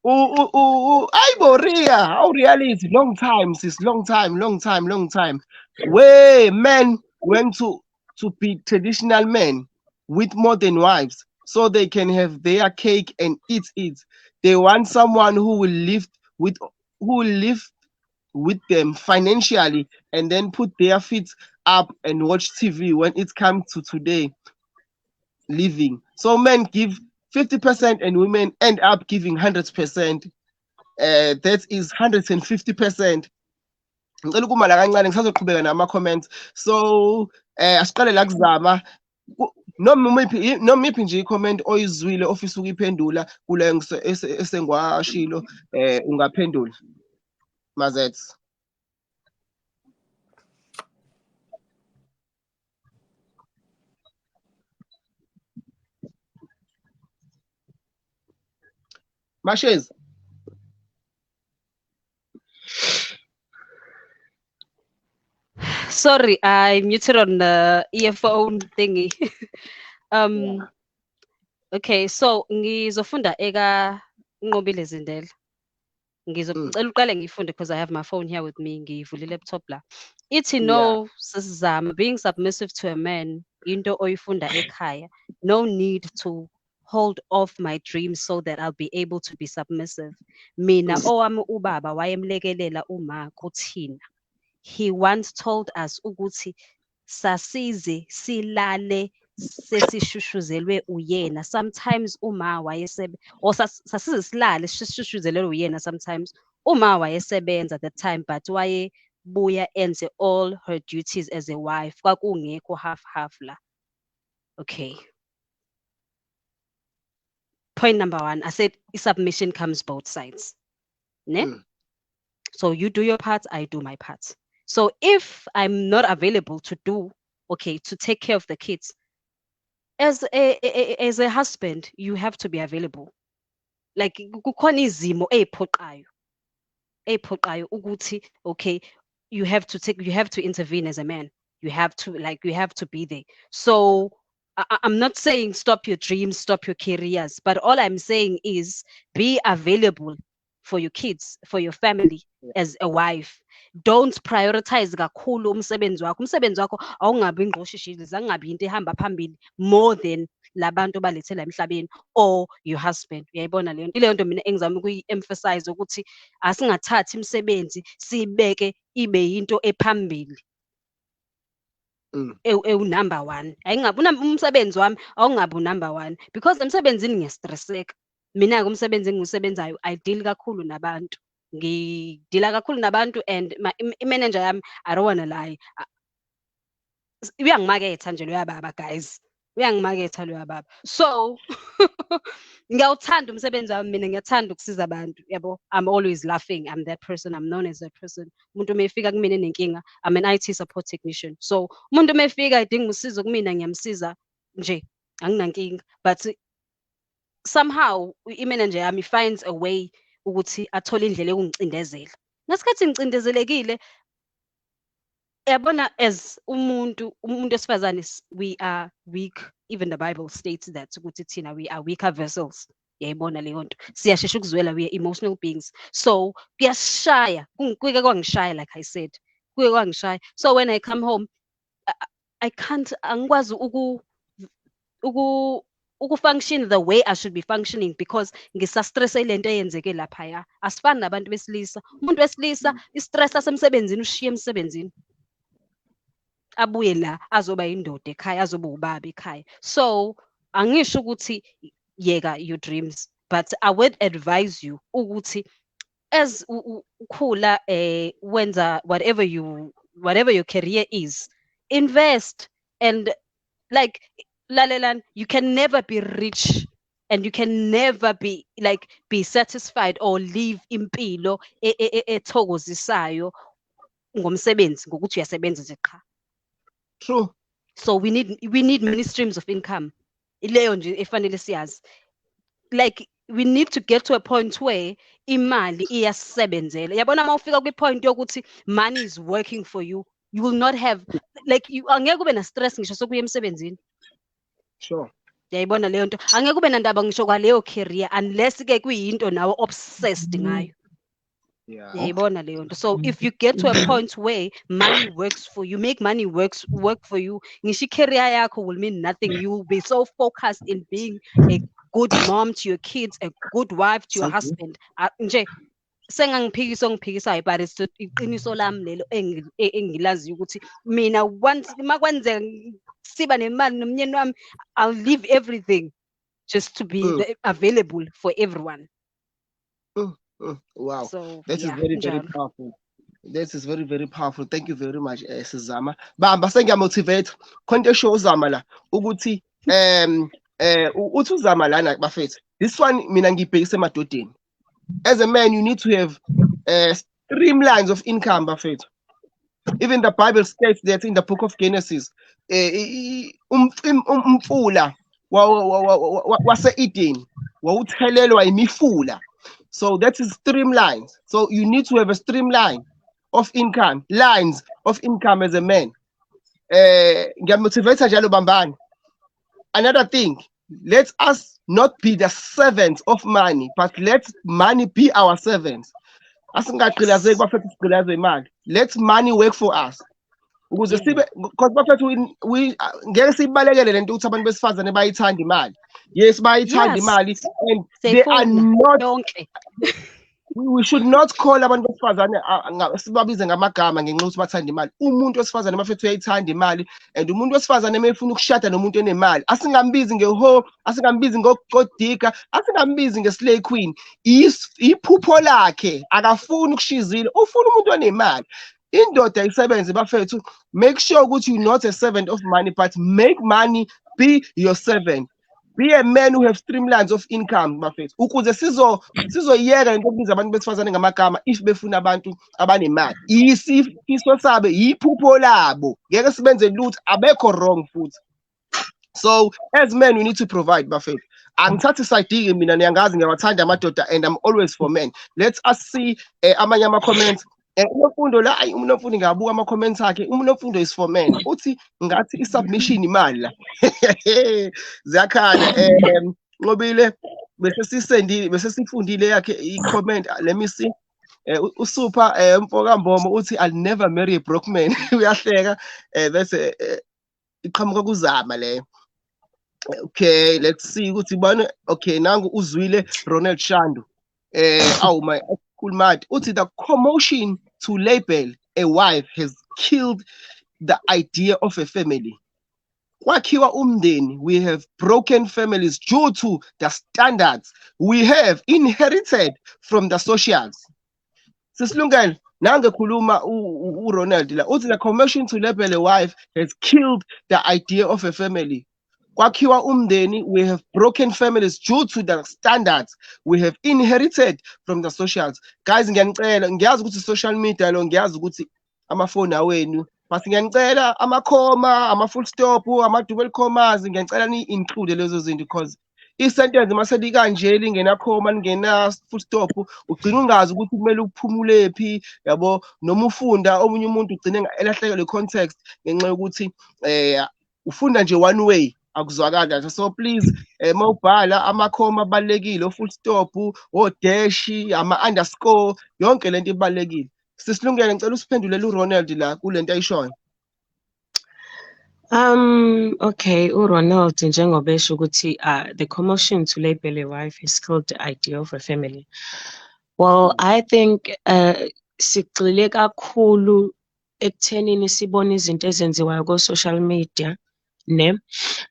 Speaker 2: ay Boria, how reality, long time, sis, long time. Where men went to be traditional men with modern wives so they can have their cake and eat it. They want someone with who will live with them financially and then put their feet up and watch TV when it comes to today living. So men give 50% and women end up giving 100%. That is 150%. Ngicela ukumala kancane ngisazoqhubeka nama-comments. So asiqale la kuzama. Noma iphi nje i-comment oyizwile ofisa ukuyiphendula kule esengwashilo ungaphendula. Mazethe. Mashezi.
Speaker 4: Sorry, I muted on the earphone thingy. Okay, so ngizofunda eka Nqobile Zindela. Ngizocela uqale ngifunde because I have my phone here with me. Ngivule laptop la. Ithi no, Zama, being submissive to a man into oyifunda ekhaya. No need to hold off my dreams so that I'll be able to be submissive. Mina owami ubaba wayemlekelela uma kuthina. He once told us ukuthi sasize silale sesishushuzelwe uyena. Sometimes uma wayesebe or sasize silale sishushuzelwe uyena sometimes uma wayesebenza at the time but wayebuya enze all her duties as a wife. Kwakungekho half la. Okay. Point number 1, I said submission comes both sides. Ne? So you do your part, I do my part. So if I'm not available to take care of the kids, as a husband, you have to be available. Like kukhona izimo eyiphoqayo ukuthi okay, you have to intervene as a man. You have to be there. So I'm not saying stop your dreams, stop your careers, but all I'm saying is be available for your kids, for your family as a wife. Don't prioritize kakhulu umsebenzi wakho. Umsebenzi wakho awungabi ingqoshishili, zangabi into ehamba phambili more than labantu balethela emhlabeni or your husband. Uyayibona leyo nto. Leyo nto mina engizama ukuyi-emphasize ukuthi asingathathi imisebenzi sibeke ibe yinto ephambili. Number 1. Ayingabi umsebenzi wami awungabi number 1 because emsebenzini ngiyastresseka. Mina umsebenzi engiwusebenzayo I deal kakhulu nabantu. Ngidila kakhulu nabantu and i-manager yami, I don't wanna lie, uyangimaketha nje loya baba guys, uyangimaketha loya baba. So ngiyawuthanda umsebenzi wami mina, ngiyathanda ukusiza abantu yabo. I'm always laughing, I'm that person, I'm known as that person. Umuntu mefika kumina nenkinga, I'm an IT support technician. So umuntu mefika idinga usizo kumina ngiyamsiza nje, anginankinga. But somehow i-manager yami finds a way ukuthi athole indlela yokungincindezela. Ngasikhathi ngicindezelekile, yabona, as umuntu esifazane, we are weak. Even the Bible states that ukuthi thina we are weaker vessels. Yayibona leyo nto. Siyashesha ukuzwela, we are emotional beings. So kuyashaya, kuke kwangishaya, like I said. Kuke kwangishaya. So when I come home, I can't, angikwazi function the way I should be functioning because ngisastressa ilento eyenzeke laphaya. Asifani nabantu besilisa. Umuntu wesilisa istress asemsebenzini ushiya emsebenzini, abuye la azoba indoda ekhaya, azoba ubaba ekhaya. So angisho ukuthi yeka your dreams, but I would advise you ukuthi as ukhula wenza whatever your career is, invest. And like Lalelan, you can never be rich and you can never be satisfied or live impilo ethokozisayo ngomsebenzi ngokuthi uyasebenza nje qha.
Speaker 2: True.
Speaker 4: So we need many streams of income. Ileyo nje efanele siyazi. Like we need to get to a point where imali iyasebenzela. Yabona mawufika kwi point yokuthi money is working for you, you will not have like you angeke ube na stress ngisho sokuya emsebenzini.
Speaker 2: Sure.
Speaker 4: Yayibona leyo nto. Angeke ube nandaba ngisho kwaleyo career unless ke kuyinto nawe obsessed ngayo.
Speaker 2: Yeah.
Speaker 4: Yayibona leyo nto. So if you get to a point where money works for you, make money work for you, ngisho career yakho will mean nothing. You will be so focused in being a good mom to your kids, a good wife to your husband. Nje sengangiphikisayo but it's iqiniso lami lelo engilaziyo ukuthi mina once makwenzeka siba nemali nomnyeni wami, I'll leave everything just to be available for everyone.
Speaker 2: Wow.
Speaker 4: So
Speaker 2: That is
Speaker 4: yeah,
Speaker 2: very, very powerful. This is very, very powerful. Thank you very much, Zama. Bamba sengiyamotivate konke show Zama la ukuthi uthi uZama lana bafethu. This one mina ngibhekise emadodeni. As a man, you need to have streamlines of income, bafethu. Even the Bible states that in the book of Genesis, umfula wase-Eden wawuthelelwa imifula. So that is streamlines. So you need to have a streamline of income, lines of income as a man. Ngiyamotivate njalo bambani. Another thing, let us not be the servants of money, but let money be our servants. Asingagqilazeki bafethu sigqilaze imali. Let money work for us. Ukuze sibe because bafethu ngeke sibalekele lento ukuthi abantu besifazane bayithanda imali. Yes, bayithanda imali and they are not. We should not call abantu besifazane sibabize ngamagama ngenxa ukuthi bathanda imali. Umuntu wesifazane bafethu uyayithanda imali and umuntu wesifazane emefuna ukushada nomuntu enemali. Asingambizi ngeho, asingambizi ngogodika, asingambizi ngeslay queen. Iphupho lakhe akafuni ukushizile, ufuna umuntu onemali. Indoda isebenze bafethu, make sure ukuthi you're not a servant of money but make money be your servant. Be a man who have streamlines of income bafethu ukuze sizoyeka into okubiza abantu besifazane ngamagama if befuna abantu abanemali. Isifiso sabe yiphupho labo, ngeke sibenze lutho, abekho wrong futhi. So as men we need to provide bafethu. Angithathi side mina niyangazi ngiyawathanda amadoda and I'm always for men. Let us see amanye ama comments. Unomfundo la unomfundo ngabuka ama comments akhe. Unomfundo is for men. Uthi ngathi isubmission imali la. Ziyakhala Nqobile bese sifundile yakhe i-comment. Let me see. Usupha Mfoka Mbomo uthi I'll never marry a broke man. Uyahleka bese iqhamuka kuZama leyo. Okay, let's see ukuthi bana. Okay, nangu uzwile Ronald Shandu. My cool mad. Uthi the commotion to label a wife has killed the idea of a family. Kwakhiwa umndeni, we have broken families due to the standards we have inherited from the socials. Sislungelo nangekhuluma uRonald la uthi the commotion to label a wife has killed the idea of a family. Kwakhiwa umndeni, we have broken families due to the standards we have inherited from the socials. Guys, ngiyanicela, ngiyazi ukuthi social media lo, ngiyazi ukuthi amafoni awenu, but ngiyanicela amakhoma, ama-full stop, ama-double commas, ngiyanicela ni-include lezo zinto because i-sentence maseli kanje lingena khoma lingena full stop ugcina ungazi ukuthi kumele uphumule phi, yabo, noma ufunda omunye umuntu ugcine elahlekelwe context ngenxa yokuthi ufunda nje one way. Akuzwakala. So please mawubhala amakhoma abalekile, full stop, dash, ama-underscore, yonke lento ibalekile. Sisilungele ngicela usiphendulele uRonald la kulento ayishoyo.
Speaker 5: Okay, uRonald njengoba esho ukuthi the commotion to label a wife has killed the idea of a family. Well, I think sigxile kakhulu ekuthenini sibone izinto ezenziwayo ko-social media ne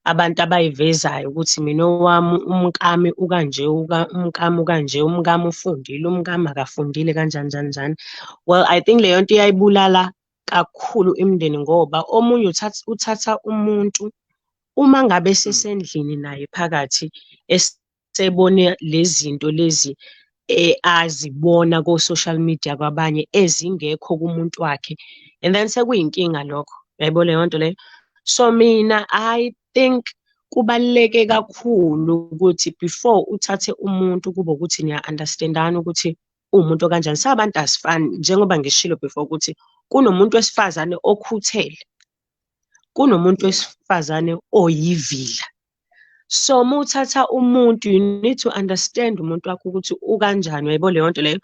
Speaker 5: abantu abayivezayo ukuthi mina owami umkami ukanje umkami ukanje, umkami ufundile, umkami akafundile kanjani. Well, I think leyo nto iyayibulala kakhulu imndeni ngoba omunye uthatha umuntu uma ngabe sesendlini naye phakathi esebone lezi zinto lezi azibona ko-social media kwabanye ezingekho kumuntu wakhe, and then sekuyinkinga lokho. Yayibona leyo nto leyo. So mina I think kubaluleke kakhulu ukuthi before uthathe umuntu kube ukuthi niya-understand-ana ukuthi uwumuntu kanjani. Sabantu asifani, njengoba ngishilo before ukuthi kunomuntu wesifazane okhuthele, kunomuntu wesifazane oyivila. So mawuthatha umuntu, you need to understand umuntu wakho ukuthi ukanjani, uyayibona leyo nto leyo.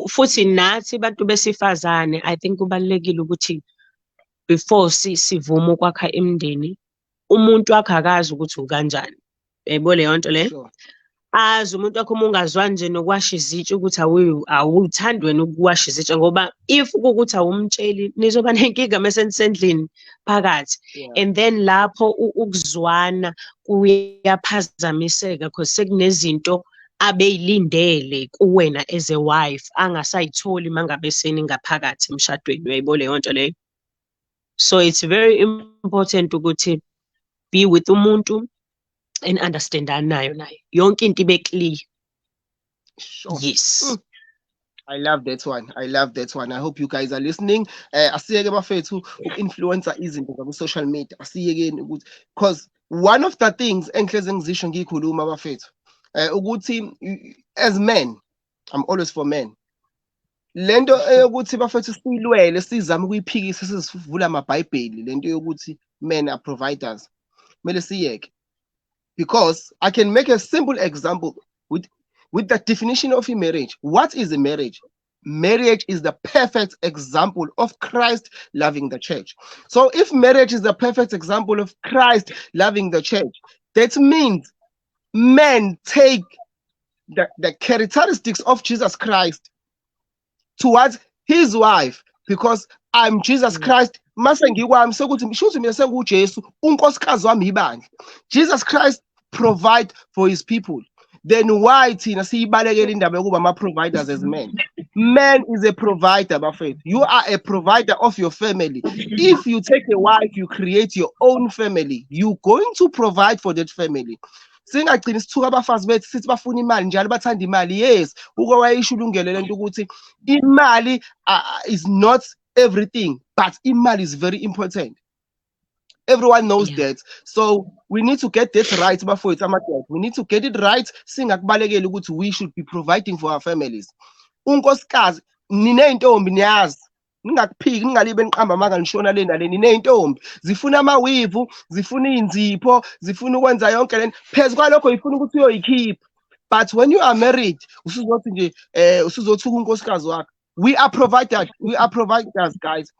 Speaker 5: Futhi nathi bantu besifazane I think kubalulekile ukuthi before sivume ukwakha imindeni, umuntu wakho akazi ukuthi ukanjani. Uyayibona leyo nto leyo.
Speaker 2: Sure.
Speaker 5: Azi umuntu wakho uma ungazwani nje nokuwasha izitsha ukuthi awuthandi wena ukuwasha izitsha, ngoba if kukuthi awumtsheli nizoba nenkinga mesenisendlini phakathi. And then lapho ukuzwana kuyaphazamiseka because sekunezinto abeyilindele kuwena as a wife angasayitholi mangabe seningaphakathi emshadweni. Uyayibona leyo nto leyo. So it's very important ukuthi be with umuntu and understand nayo naye yonke into ibe clear.
Speaker 2: Sure.
Speaker 5: Yes.
Speaker 2: I love that one. I love that one. I hope you guys are listening. Asiyeke bafethu uku-influencer izinto ku-social media. Asiyekeni ukuthi because one of the things engihleze ngizisho ngiyikhuluma bafethu ukuthi as men, I'm always for men. Lento eyokuthi bafethu siyilwele sizama ukuyiphikisa sisivula amabhayibheli lento yokuthi men are providers. Mele siyeke. Because I can make a simple example with the definition of a marriage. What is a marriage? Marriage is the perfect example of Christ loving the church. So if marriage is the perfect example of Christ loving the church, that means men take the characteristics of Jesus Christ towards his wife, because I'm Jesus Christ. Jesus Christ provide for his people. Then why Tina see providers as men? Man is a provider, my friend. You are a provider of your family. If you take a wife, you create your own family. You're going to provide for that family. Singagcina sithuka abafazi bethu sithi bafuna imali njalo bathanda imali. Yes, uke wayisho uLungelo lento ukuthi imali is not everything, but imali is very important. Everyone knows that. So we need to get that right before it's amadoda. We need to get it right. Singakubalekela ukuthi we should be providing for our families. Unkosikazi nineyintombi niyazi. Ningakuphiki ningalibe niqamba manga nishona le nale nineyintombi. Zifuna amawivu, zifuna inzipho, zifuna ukwenza yonke lento. Phezulu kwalokho ifuna ukuthi uyoyikhipha. But when you are married, usuzothi nje usuzothuka unkosikazi wakho. We are providers, guys.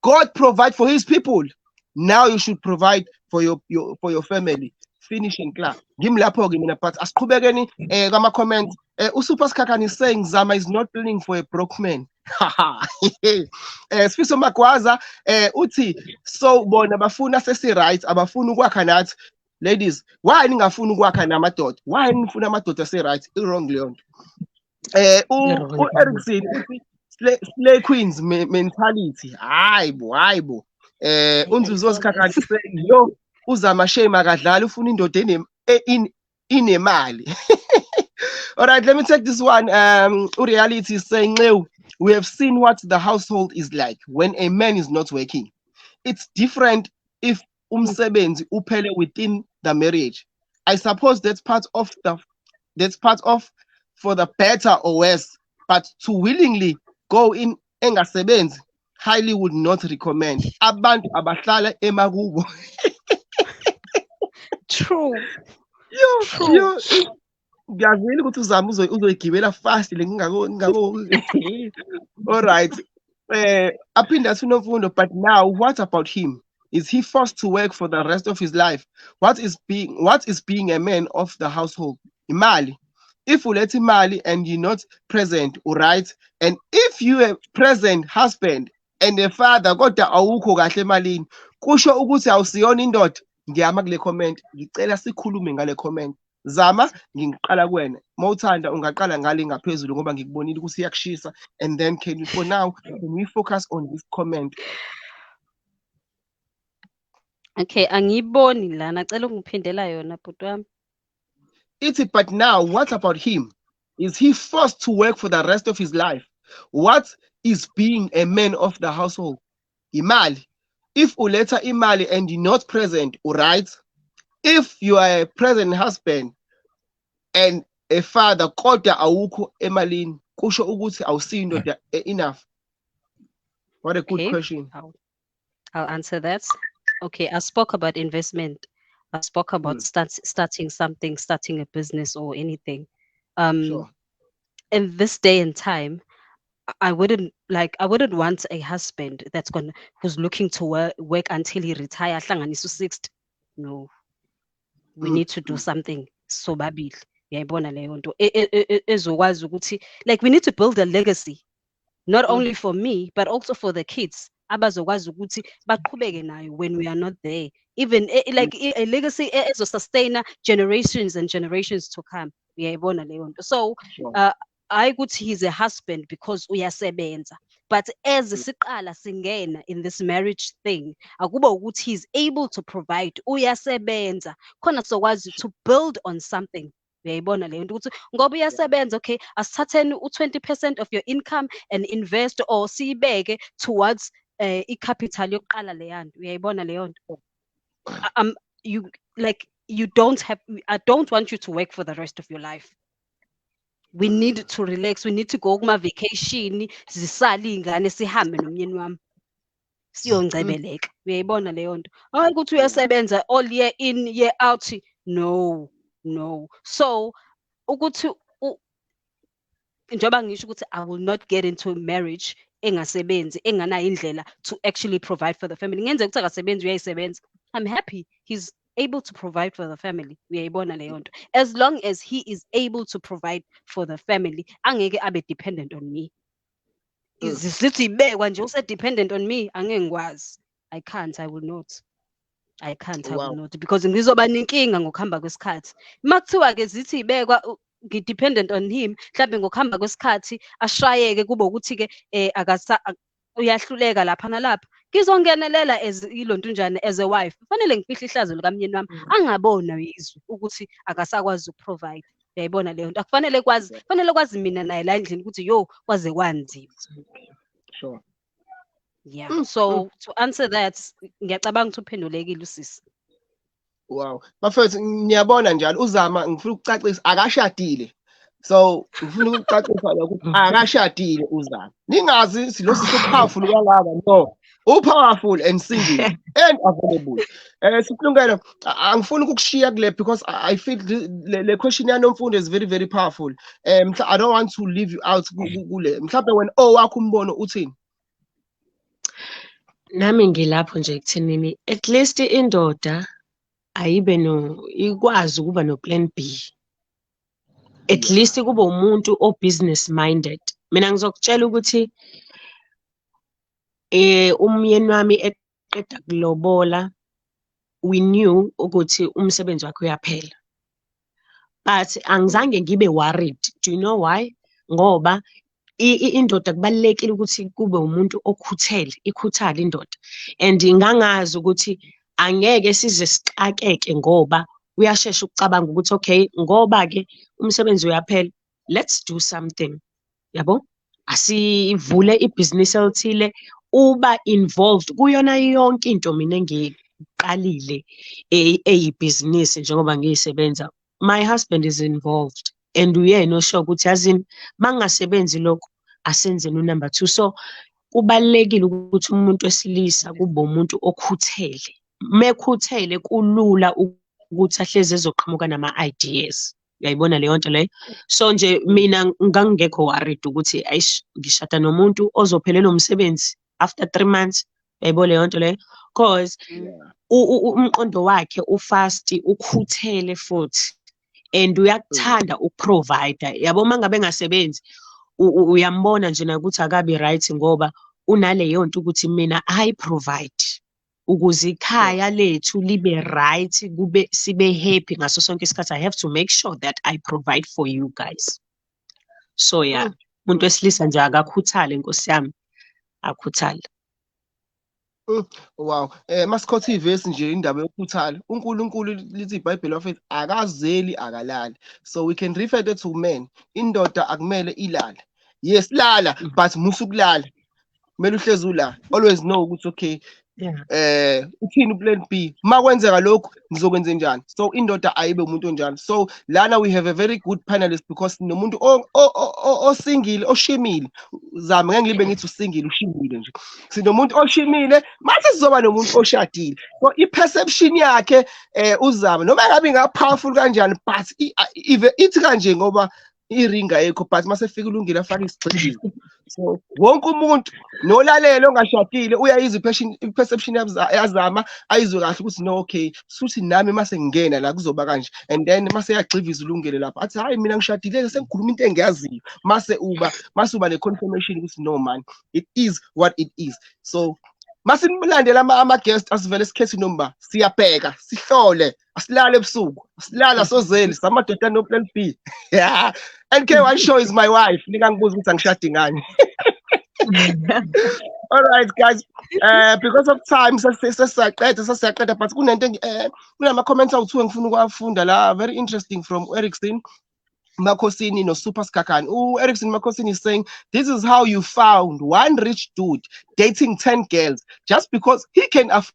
Speaker 2: God provide for his people. Now you should provide for your family. Finishing class. Gimlapho mina, but asiqhubekeni kama comments. Usuper Skakani is saying Zama is not planning for a broke man. Sifiso Makwaza uthi so bona bafuna sesi right abafuna ukwakha nathi. Ladies, why ningafuna ukwakha namadoda? Why nifuna amadoda ase right? Wrong leyo nto. U-Erickson uthi slay queens mentality. Hayibo. Unzuzo Skakani saying yo uZama shame akadlala ufuna indoda inemali. All right, let me take this one. Reality is saying, we have seen what the household is like when a man is not working. It's different if umsebenzi uphele within the marriage. I suppose that's part of for the better or worse. But to willingly go in engasebenzi, highly would not recommend. Abantu abahlala emakubo.
Speaker 4: True.
Speaker 2: Yo. Ngiyazile ukuthi uZama uzoyigibela fast le ngingako. All right. Aphinda athi uNomfundo, but now what about him? Is he forced to work for the rest of his life? What is being a man of the household? Imali. If you let imali and you're not present, all right? And if you a present husband and a father kodwa awukho kahle emalini, kusho ukuthi awusiyona indoda. Ngiyama kule comment, ngicela sikhulume ngale comment. Zama ngiqala kuwena. Mawuthanda ungaqala ngale ngaphezulu ngoba ngikubonile ukuthi iyakushisa, and then can we focus on this comment?
Speaker 4: Okay, angiyiboni lana, cela ungiphindela yona bhuti wami.
Speaker 2: But now what about him? Is he forced to work for the rest of his life? What is being a man of the household? Imali. if uletha imali and you're not present, right? If you are a present husband and a father, kodwa awukho emalini, kusho ukuthi awusiyo indoda enough. What a good
Speaker 4: Okay,
Speaker 2: question.
Speaker 4: I'll answer that. Okay, I spoke about investment. I spoke about starting something, starting a business or anything.
Speaker 2: Sure.
Speaker 4: In this day and time, I wouldn't want a husband who's looking to work until he retire. 60. No, we need to do something sobabili. Uyayibona leyo nto ezokwazi ukuthi, like, we need to build a legacy, not only for me but also for the kids abazokwazi ukuthi baqhubeke nayo when we are not there, even a legacy ezosustaina generations and generations to come. Uyayibona leyo nto. So I ukuthi he's a husband because uyasebenza, but as siqala singena in this marriage thing, akuba ukuthi he's able to provide, uyasebenza khona sokwazi to build on something. Uyayibona leyo nto ukuthi ngoba uyasebenza, okay, asithatheni u20% of your income and invest or siyibeke towards i-capital yokuqala leyanto. Uyayibona leyo nto. You don't have, I don't want you to work for the rest of your life. We need to relax, we need to go kuma-vacation, zisale iy'ngane sihambe nomyeni wami siyongcebeleka. Uyayibona leyo nto. Hayi ukuthi uyasebenza all year in year out. No. So ukuthi njengoba ngisho ukuthi I will not get into marriage engasebenzi, enganayo indlela to actually provide for the family. Ngenzeka ukuthi akasebenzi uyayisebenza, I'm happy he's able to provide for the family. Uyayibona leyo nto. As long as he is able to provide for the family, angeke abe dependent on me. Sithi ibekwa nje use-dependent on me, angeke ngikwazi. I will not. I will not, because ngizoba nenkinga ngokuhamba kwesikhathi. Makuthiwa ke zithi ibekwa ngi-dependent on him, mhlawumbe ngokuhamba kwesikhathi ashayeke kube ukuthi ke uyahluleka lapha nalapha, ngizongenelela as ilontunjana, as a wife. Kufanele ngifihle ihlazo likamyeni wami, angabona izwi ukuthi akasakwazi ukuprovide. Uyayibona leyo nto. Akufanele kwazi mina naye la endlini ukuthi yo kwaze kwanzima.
Speaker 2: Sure.
Speaker 4: Yeah. So to answer that, ngiyacabanga ukuthi uphendulekile usisi.
Speaker 2: Wow. Bafethu ngiyabona njalo uZama, ngifuna ukucacisa akashadile. So ngifuna ukucacisa ukuthi akashadile uZama. Ningazi silosi so powerful kangaka. No. Powerful and single and available. Sikulungelo, angifuni ukukushiya kule because I feel the question yanomfundo is very very powerful. I don't want to leave you out kule. Mhlawumbe when wakho umbono uthini?
Speaker 5: Nami ngilapho nje ekuthenini at least indoda ayibe ikwazi ukuba no plan B. At least kube umuntu o-business minded. Mina ngizokutshela ukuthi umyeni wami eqeda kulobola, we knew ukuthi umsebenzi wakhe uyaphela. But angizange ngibe worried. Do you know why? Ngoba indoda kubalekile ukuthi kube umuntu ikhuthale indoda. And ngangazi ukuthi angeke size sixakeke ngoba uyashesha ukucabanga ukuthi okay, ngoba ke umsebenzi uyaphela, let's do something. Yabo? Asivule ibhizinisi elithile, uba involved kuyona yonke into mina engiqalile eyibhizinisi njengoba ngiyisebenza. My husband is involved and uyena osho ukuthi yazini mangasebenzi lokho asenzeni number 2. So kubalekile ukuthi umuntu wesilisa kube umuntu okhuthele. Mekhuthele kulula ukuthi ahleze ezoqhamuka nama-ideas. Uyayibona leyo nto leyo. So nje mina ngangekho worried ukuthi ngishada nomuntu ozophelelwa umsebenzi after 3 months. Uyayibona leyo nto leyo, because umqondo wakhe ufast, ukhuthele futhi and uyakuthanda ukuprovide. Yabo mangabe engasebenzi uyambona nje ukuthi akabi right ngoba unaleyo nto ukuthi mina I provide ukuze ikhaya lethu libe right, kube sibe happy ngaso sonke isikhathi. I have to make sure that I provide for you guys. So yeah, umuntu wesilisa nje akakhuthale, Nkosi yami, akhuthale.
Speaker 2: Wow. Masikhothi ivesi nje indaba yokukhuthala. uNkulunkulu lithi iBhayibheli wafethu akazeli akalali. So we can refer that to men. Indoda akumele ilale. Yes, lala, but musukulala. Kumele uhlezi ulala. Always know ukuthi okay, uthini plan B makwenzeka lokhu ngizokwenza njani. So indoda ayibe umuntu onjalo. So lana we have a very good panelist because nomuntu osingile oshimile Zama ngeke ngibe ngithi usingile ushimile nje. Sinomuntu oshimile mase sizoba nomuntu oshadile. So i-perception yakhe uZama noma ngabe ingapowerful kanjani but ithi kanje ngoba iringa yekho but mase fika uLungile afaka isigcilizi. So wonke umuntu nolalelo ongashadile uyayizwa i-perception yazama ayizwe kahle ukuthi no okay futhi nami mase ngingena la kuzoba kanje and then mase yagxiviza uLungile lapha athi hayi mina ngishadile sengikhuluma into engiyaziyo mase uba ne-confirmation ukuthi no man it is what it is. So masimlandela ama-guest asivele sikhethe nomba siyabheka sihlole asilale ebusuku asilala sozeli samadoda no plan B. Yeah, NK1 show is my wife ningangibuza ukuthi angishadi ngani. All right guys, because of time sesiyaqeda but kunento kunama comments awuthiwe ngifuna ukuwafunda la very interesting from Erickson Makosini no Super Skakani. Erickson Makosini is saying this is how you found one rich dude dating 10 girls just because he can afford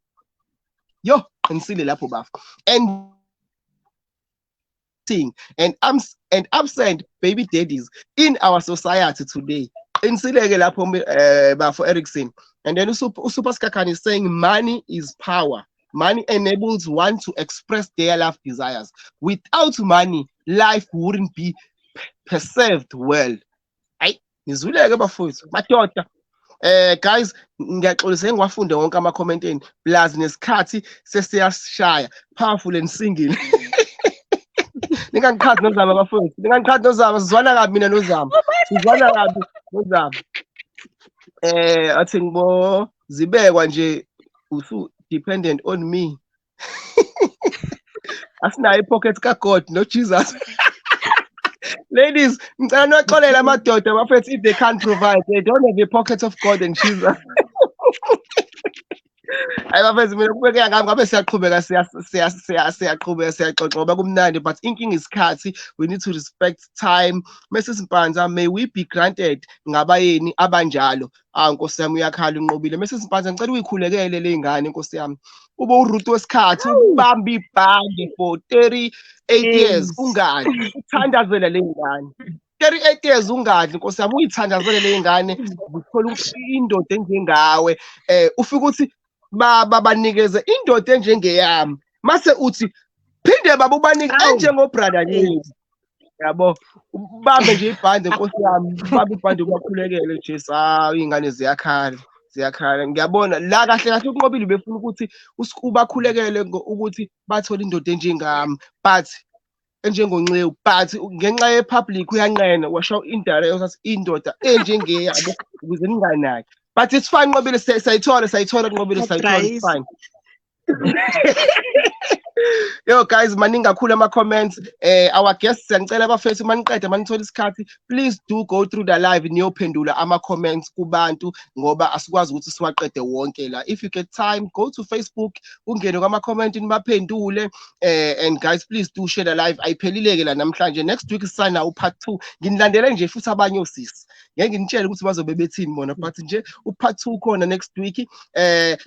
Speaker 2: and absent baby daddies in our society today. For Erickson. And then Super Skakani is saying money is power. Money enables one to express their life desires. Without money, life wouldn't be perceived well. Guys, ngiyaxolisa ngiwafunde wonke ama-comment eni plus nesikhathi sesiyashaya powerful and single. Ningangiqhathi noZama bafowethu, ningangiqhathi noZama, sizwana kabi mina noZama, sizwana kabi noZama. Athi ngibo zibekwa nje usu dependent on me. Asinayo i-pocket ka-God no Jesus. Ladies, ngicela noxolela amadoda bafethu if they can't provide, they don't have a pocket of God and Jesus. Ayibafethu mina kubeke ngami ngabe siyaqhubeka siyaqhubeka siyaxoxa ngoba kumnandi but inkinga isikhathi we need to respect time. Mrs. Mpanza, may we be granted ngabayeni abanjalo. Nkosi yami uyakhala Nqobile. Mrs. Mpanza ngicela uyikhulekele le ngane Nkosi yami. Ube urutu wesikhathi ubamba ibhange for 38 years ungani uthandazela le ngane. 38 years ungadli Nkosi yami uyithandazele le ngane ukuthola indoda enjengawe ufika ukuthi babanikeze indoda enjengeyami mase uthi phinde baba ubanike enjengobrother yethu yabo ubambe nje ibhande Nkosi yami baba ibhande ubakhulekele Jesu ingane ziyakhala ngiyabona la kahle kahle uNqobile befuna ukuthi ubakhulekele ukuthi bathola indoda enjengami but enjengoNceu but ngenxa ye-public uyanqena washo indirect ukuthi indoda enjengeyabo ukuze ninganaki. But it's fine, Nqobile, sayithola Nqobile, sayithola, it's fine. Yo guys, maningi kakhulu ama-comments. Our guests ngicela abafethu maniqeda manithola isikhathi please do go through the live niyophendula ama-comments kubantu ngoba asikwazi ukuthi siwaqede wonke la. If you get time, go to Facebook ungene kwama-comment nibaphendule and guys please do share the live. Ayiphelile-ke la namhlanje, next week sisana u-part 2 nginilandele nje futhi abanye osisi ngeke nginitshele ukuthi bazobe bethini bona but nje u-part 2 khona next week.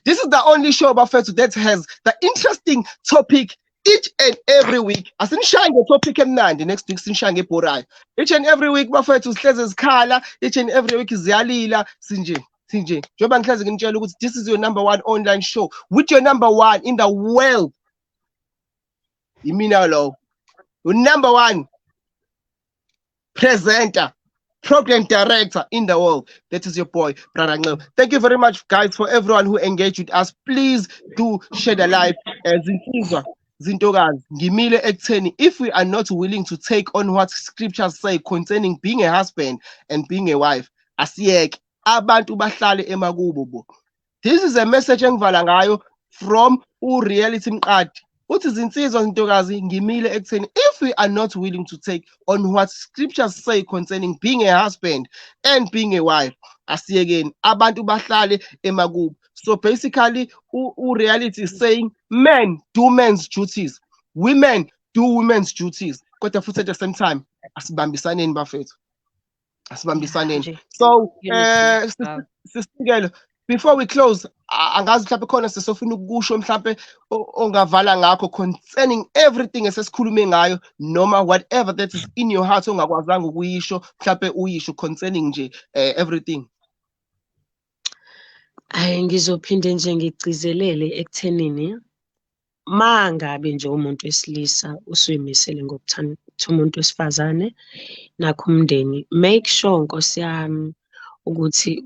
Speaker 2: This is the only show bafethu that has the interesting topic each and every week. Asinishaye ngetopic emnandi, next week sinishaye ngebhorayo. Each and every week bafethu sihleze zikhala, each and every week ziyalila sinje. Njengoba ngihleze nginitshela ukuthi this is your number 1 online show with your number 1 in the world. Imina lo. Your number 1 presenter, program director in the world. That is your boy, Brother Nqoba. Thank you very much, guys, for everyone who engaged with us. Please do share the live. Zintokazi, ngimile ekutheni, if we are not willing to take on what scriptures say concerning being a husband and being a wife, asiyeke abantu bahlale emakubo bo. This is a message engivala ngayo from uReality Mqadi. Uthi izinsizwa zintokazi ngimile ekutheni, if we are not willing to take on what scriptures say concerning being a husband and being a wife, asiyekeni abantu bahlale emakubo. So basically, reality is saying men do men's duties, women do women's duties. But at the same time, asibambisaneni bafethu. Asibambisaneni. So, sister girl, before we close, angazi mhlawumbe khona sesofuna ukusho mhlawumbe ongavala ngakho concerning everything esesikhulume ngayo noma whatever that is in your heart ongakwazanga ukuyisho mhlawumbe uyisho concerning nje everything.
Speaker 5: Ngizophinde nje ngigcizelele ekuthenini mangabe nje umuntu wesilisa usuyimisele ngokuthanda umuntu wesifazane nakho umndeni, make sure Nkosi yami ukuthi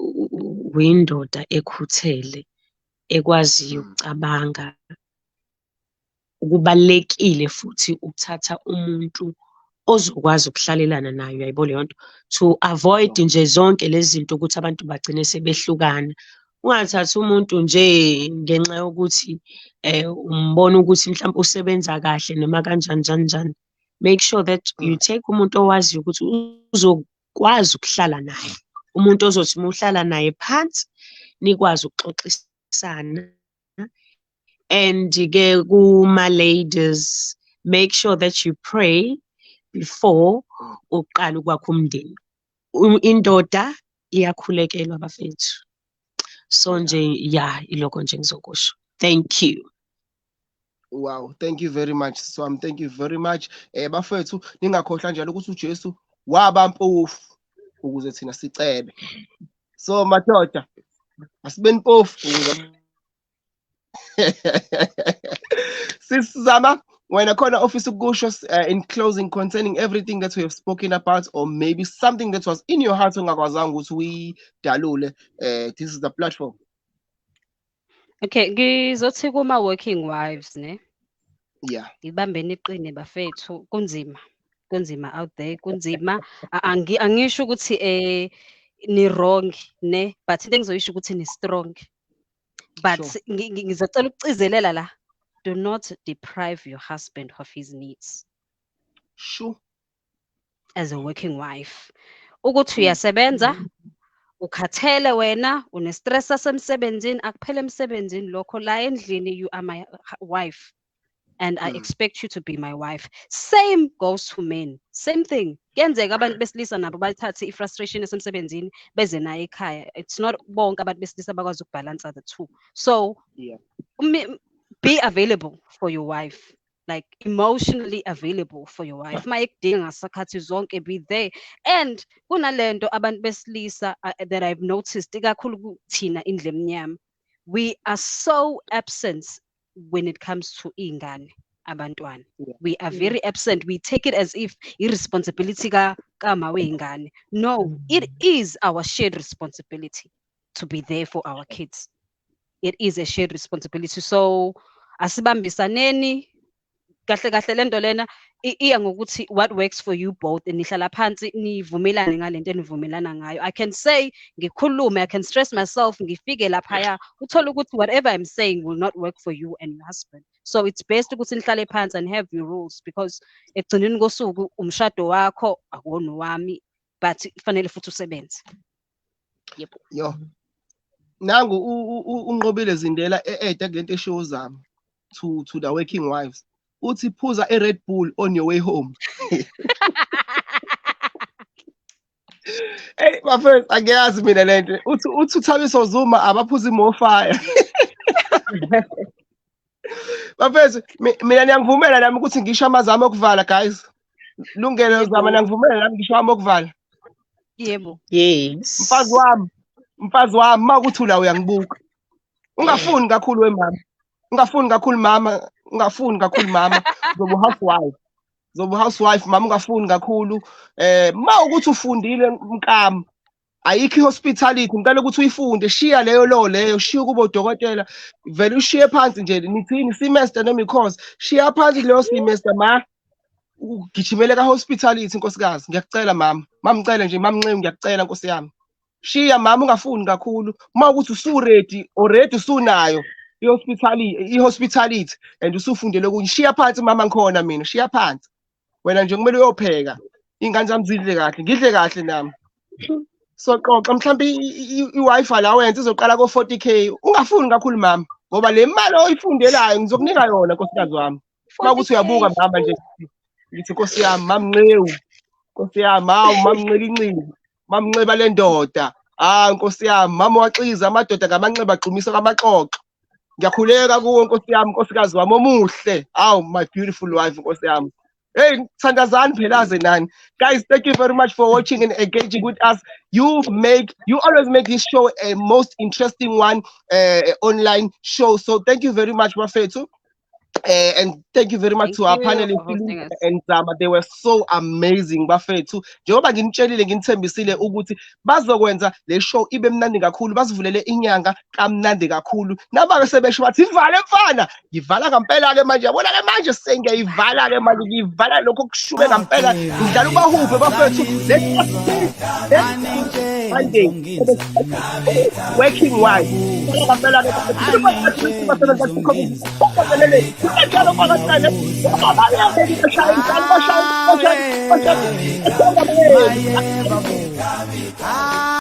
Speaker 5: uyindoda ekhuthele ekwaziyo ukucabanga. Kubalekile futhi ukuthatha umuntu ozokwazi ukuhlalelana nayo, yayibo leyo nto, to avoid nje zonke lezi zinto ukuthi abantu bagcine sebehlukana. Ungathathi umuntu nje ngenxa yokuthi umbona ukuthi mhlawumbe usebenza kahle noma kanjani njani njani. Make sure that you take umuntu owaziyo ukuthi uzokwazi ukuhlala naye, umuntu ozothi uma uhlala naye phansi nikwazi ukuxoxisana. And-ke kuma-ladies, make sure that you pray before uqala ukwakha umndeni. Indoda iyakhulekelwa bafethu. So nje ilokho nje ngizokusho. Thank you.
Speaker 2: Wow, thank you very much. So thank you very much. Bafethu ningakhohlwa njalo ukuthi uJesu waba mpofu ukuze thina sicebe. So madoda asibe mpofu ukuze Sis Zama, when I call the office ukusho in closing concerning everything that we have spoken about, or maybe something that was in your heart ongakwazanga ukuthi uyidalule, this is the platform.
Speaker 4: Okay, ngizothi kuma working wives ne.
Speaker 2: Yeah.
Speaker 4: Ibambeni iqine bafethu, kunzima out there, kunzima. Angisho ukuthi ni wrong ne, but into engizoyisho ukuthi ni strong. But ngizocela ukucizelela la, do not deprive your husband of his needs.
Speaker 2: Sure.
Speaker 4: As a working wife, ukuthi uyasebenza, ukhathele wena, une stress asemsebenzini, akuphele emsebenzini lokho la endlini, you are my wife and I expect you to be my wife. Same goes to men. Same thing. Kenzeka abantu besilisa nabo bathathe ifrustration esemsebenzini beze nayo ekhaya. It's not bonke abantu besilisa bakwazi ukubalance the two. So be available for your wife. Like emotionally available for your wife. Mayekudinga sakhathi zonke, be there. And kunalento abantu besilisa that I've noticed ikakhulu thina indle emnyama, we are so absent when it comes to ingane abantwana. We are very absent. We take it as if irresponsibility ka mawe ingane. No, it is our shared responsibility to be there for our kids. It is a shared responsibility. So asibambisaneni kahle kahle lento lena iya ngokuthi what works for you both, nihlala phansi nivumelane ngalento enivumelana ngayo. I can say ngikhulume, I can stress myself, ngifike lapha uthola ukuthi whatever I'm saying will not work for you and your husband. So it's best ukuthi nihlale phansi and have your rules, because ekugcineni kosuku umshado wakho akuwona wami, but fanele futhi usebenze. Yebo.
Speaker 2: Yo. Nangu unqobile Zindela ede ngento eshow Zama to the working wives. Uthi phuza a Red Bull on your way home. Hey, my first, angiyazi mina lento. Uthi Thabiso Zuma abaphuza imofire. Bafethu mina ngiyangivumela nami ukuthi ngisho amazama okuvala guys. Lungelo Zama ngiyangivumela nami ngisho okuvala.
Speaker 4: Yebo.
Speaker 5: Yes.
Speaker 2: Mfazi wami makuthi la uyangibuka. Ungafuni kakhulu wemama. Ungafuni kakhulu mama. Zobu housewife mama, ungafuni kakhulu. Ma ukuthi ufundile mkami. Ayikho hospitality, ngicela ukuthi uyifunde, shiya leyo, shiya kubo dokotela, vele ushiye phansi nje, nithini semester noma course, shiya phansi leyo semester ma ugijimele ka hospitality nkosikazi, ngiyacela mama, ngicela nje Nqewu, ngiyacela nkosi yami. Shiya mama, ungafuni kakhulu, ma ukuthi already usunayo i-hospitality and usufundele ukuthi shiya phansi mama, ngikhona mina, shiya phansi. Wena nje kumele uyopheka, ingane zami zidle kahle, ngidle kahle nami. So xoxa mhlawumbe i-Wi-Fi la wenza izoqala ko 40k, ungafuni kakhulu mama, ngoba le mali oyifundelayo ngizokunika yona nkosikazi wami. Makuthi uyabuka mama nje ngithi nkosi yami Nqewu, nkosi yami, hawu Nqewu, Nqeba le ndoda Nkosi yami, mama waxiza amadoda ngamanxeba agxumisa kwamaxoxo. Ngiyakhuleka kuwe Nkosi yami, nkosikazi wami omuhle. Aw, my beautiful wife, Nkosi yami. Hey, thandazani phelaze nani. Guys, thank you very much for watching and engaging with us. You always make this show a most interesting one, online show. So thank you very much, Bafethu. And thank you very much
Speaker 4: Thank
Speaker 2: to our
Speaker 4: you
Speaker 2: panelists
Speaker 4: for hosting us.
Speaker 2: and Zama. They were so amazing, bafethu. Njengoba nginitshelile nginithembisile ukuthi bazokwenza le show ibe mnandi kakhulu, basivulele inyanga kamnandi kakhulu. Naba sebesho bathi ivale mfana, ngivala ngempela ke manje. Yabona ke manje sengiyivala ke manje, ngivala lokho kushube ngempela. Ngidlala ubahuphe bafethu. Monday, working wife.
Speaker 1: Awe, maye babu.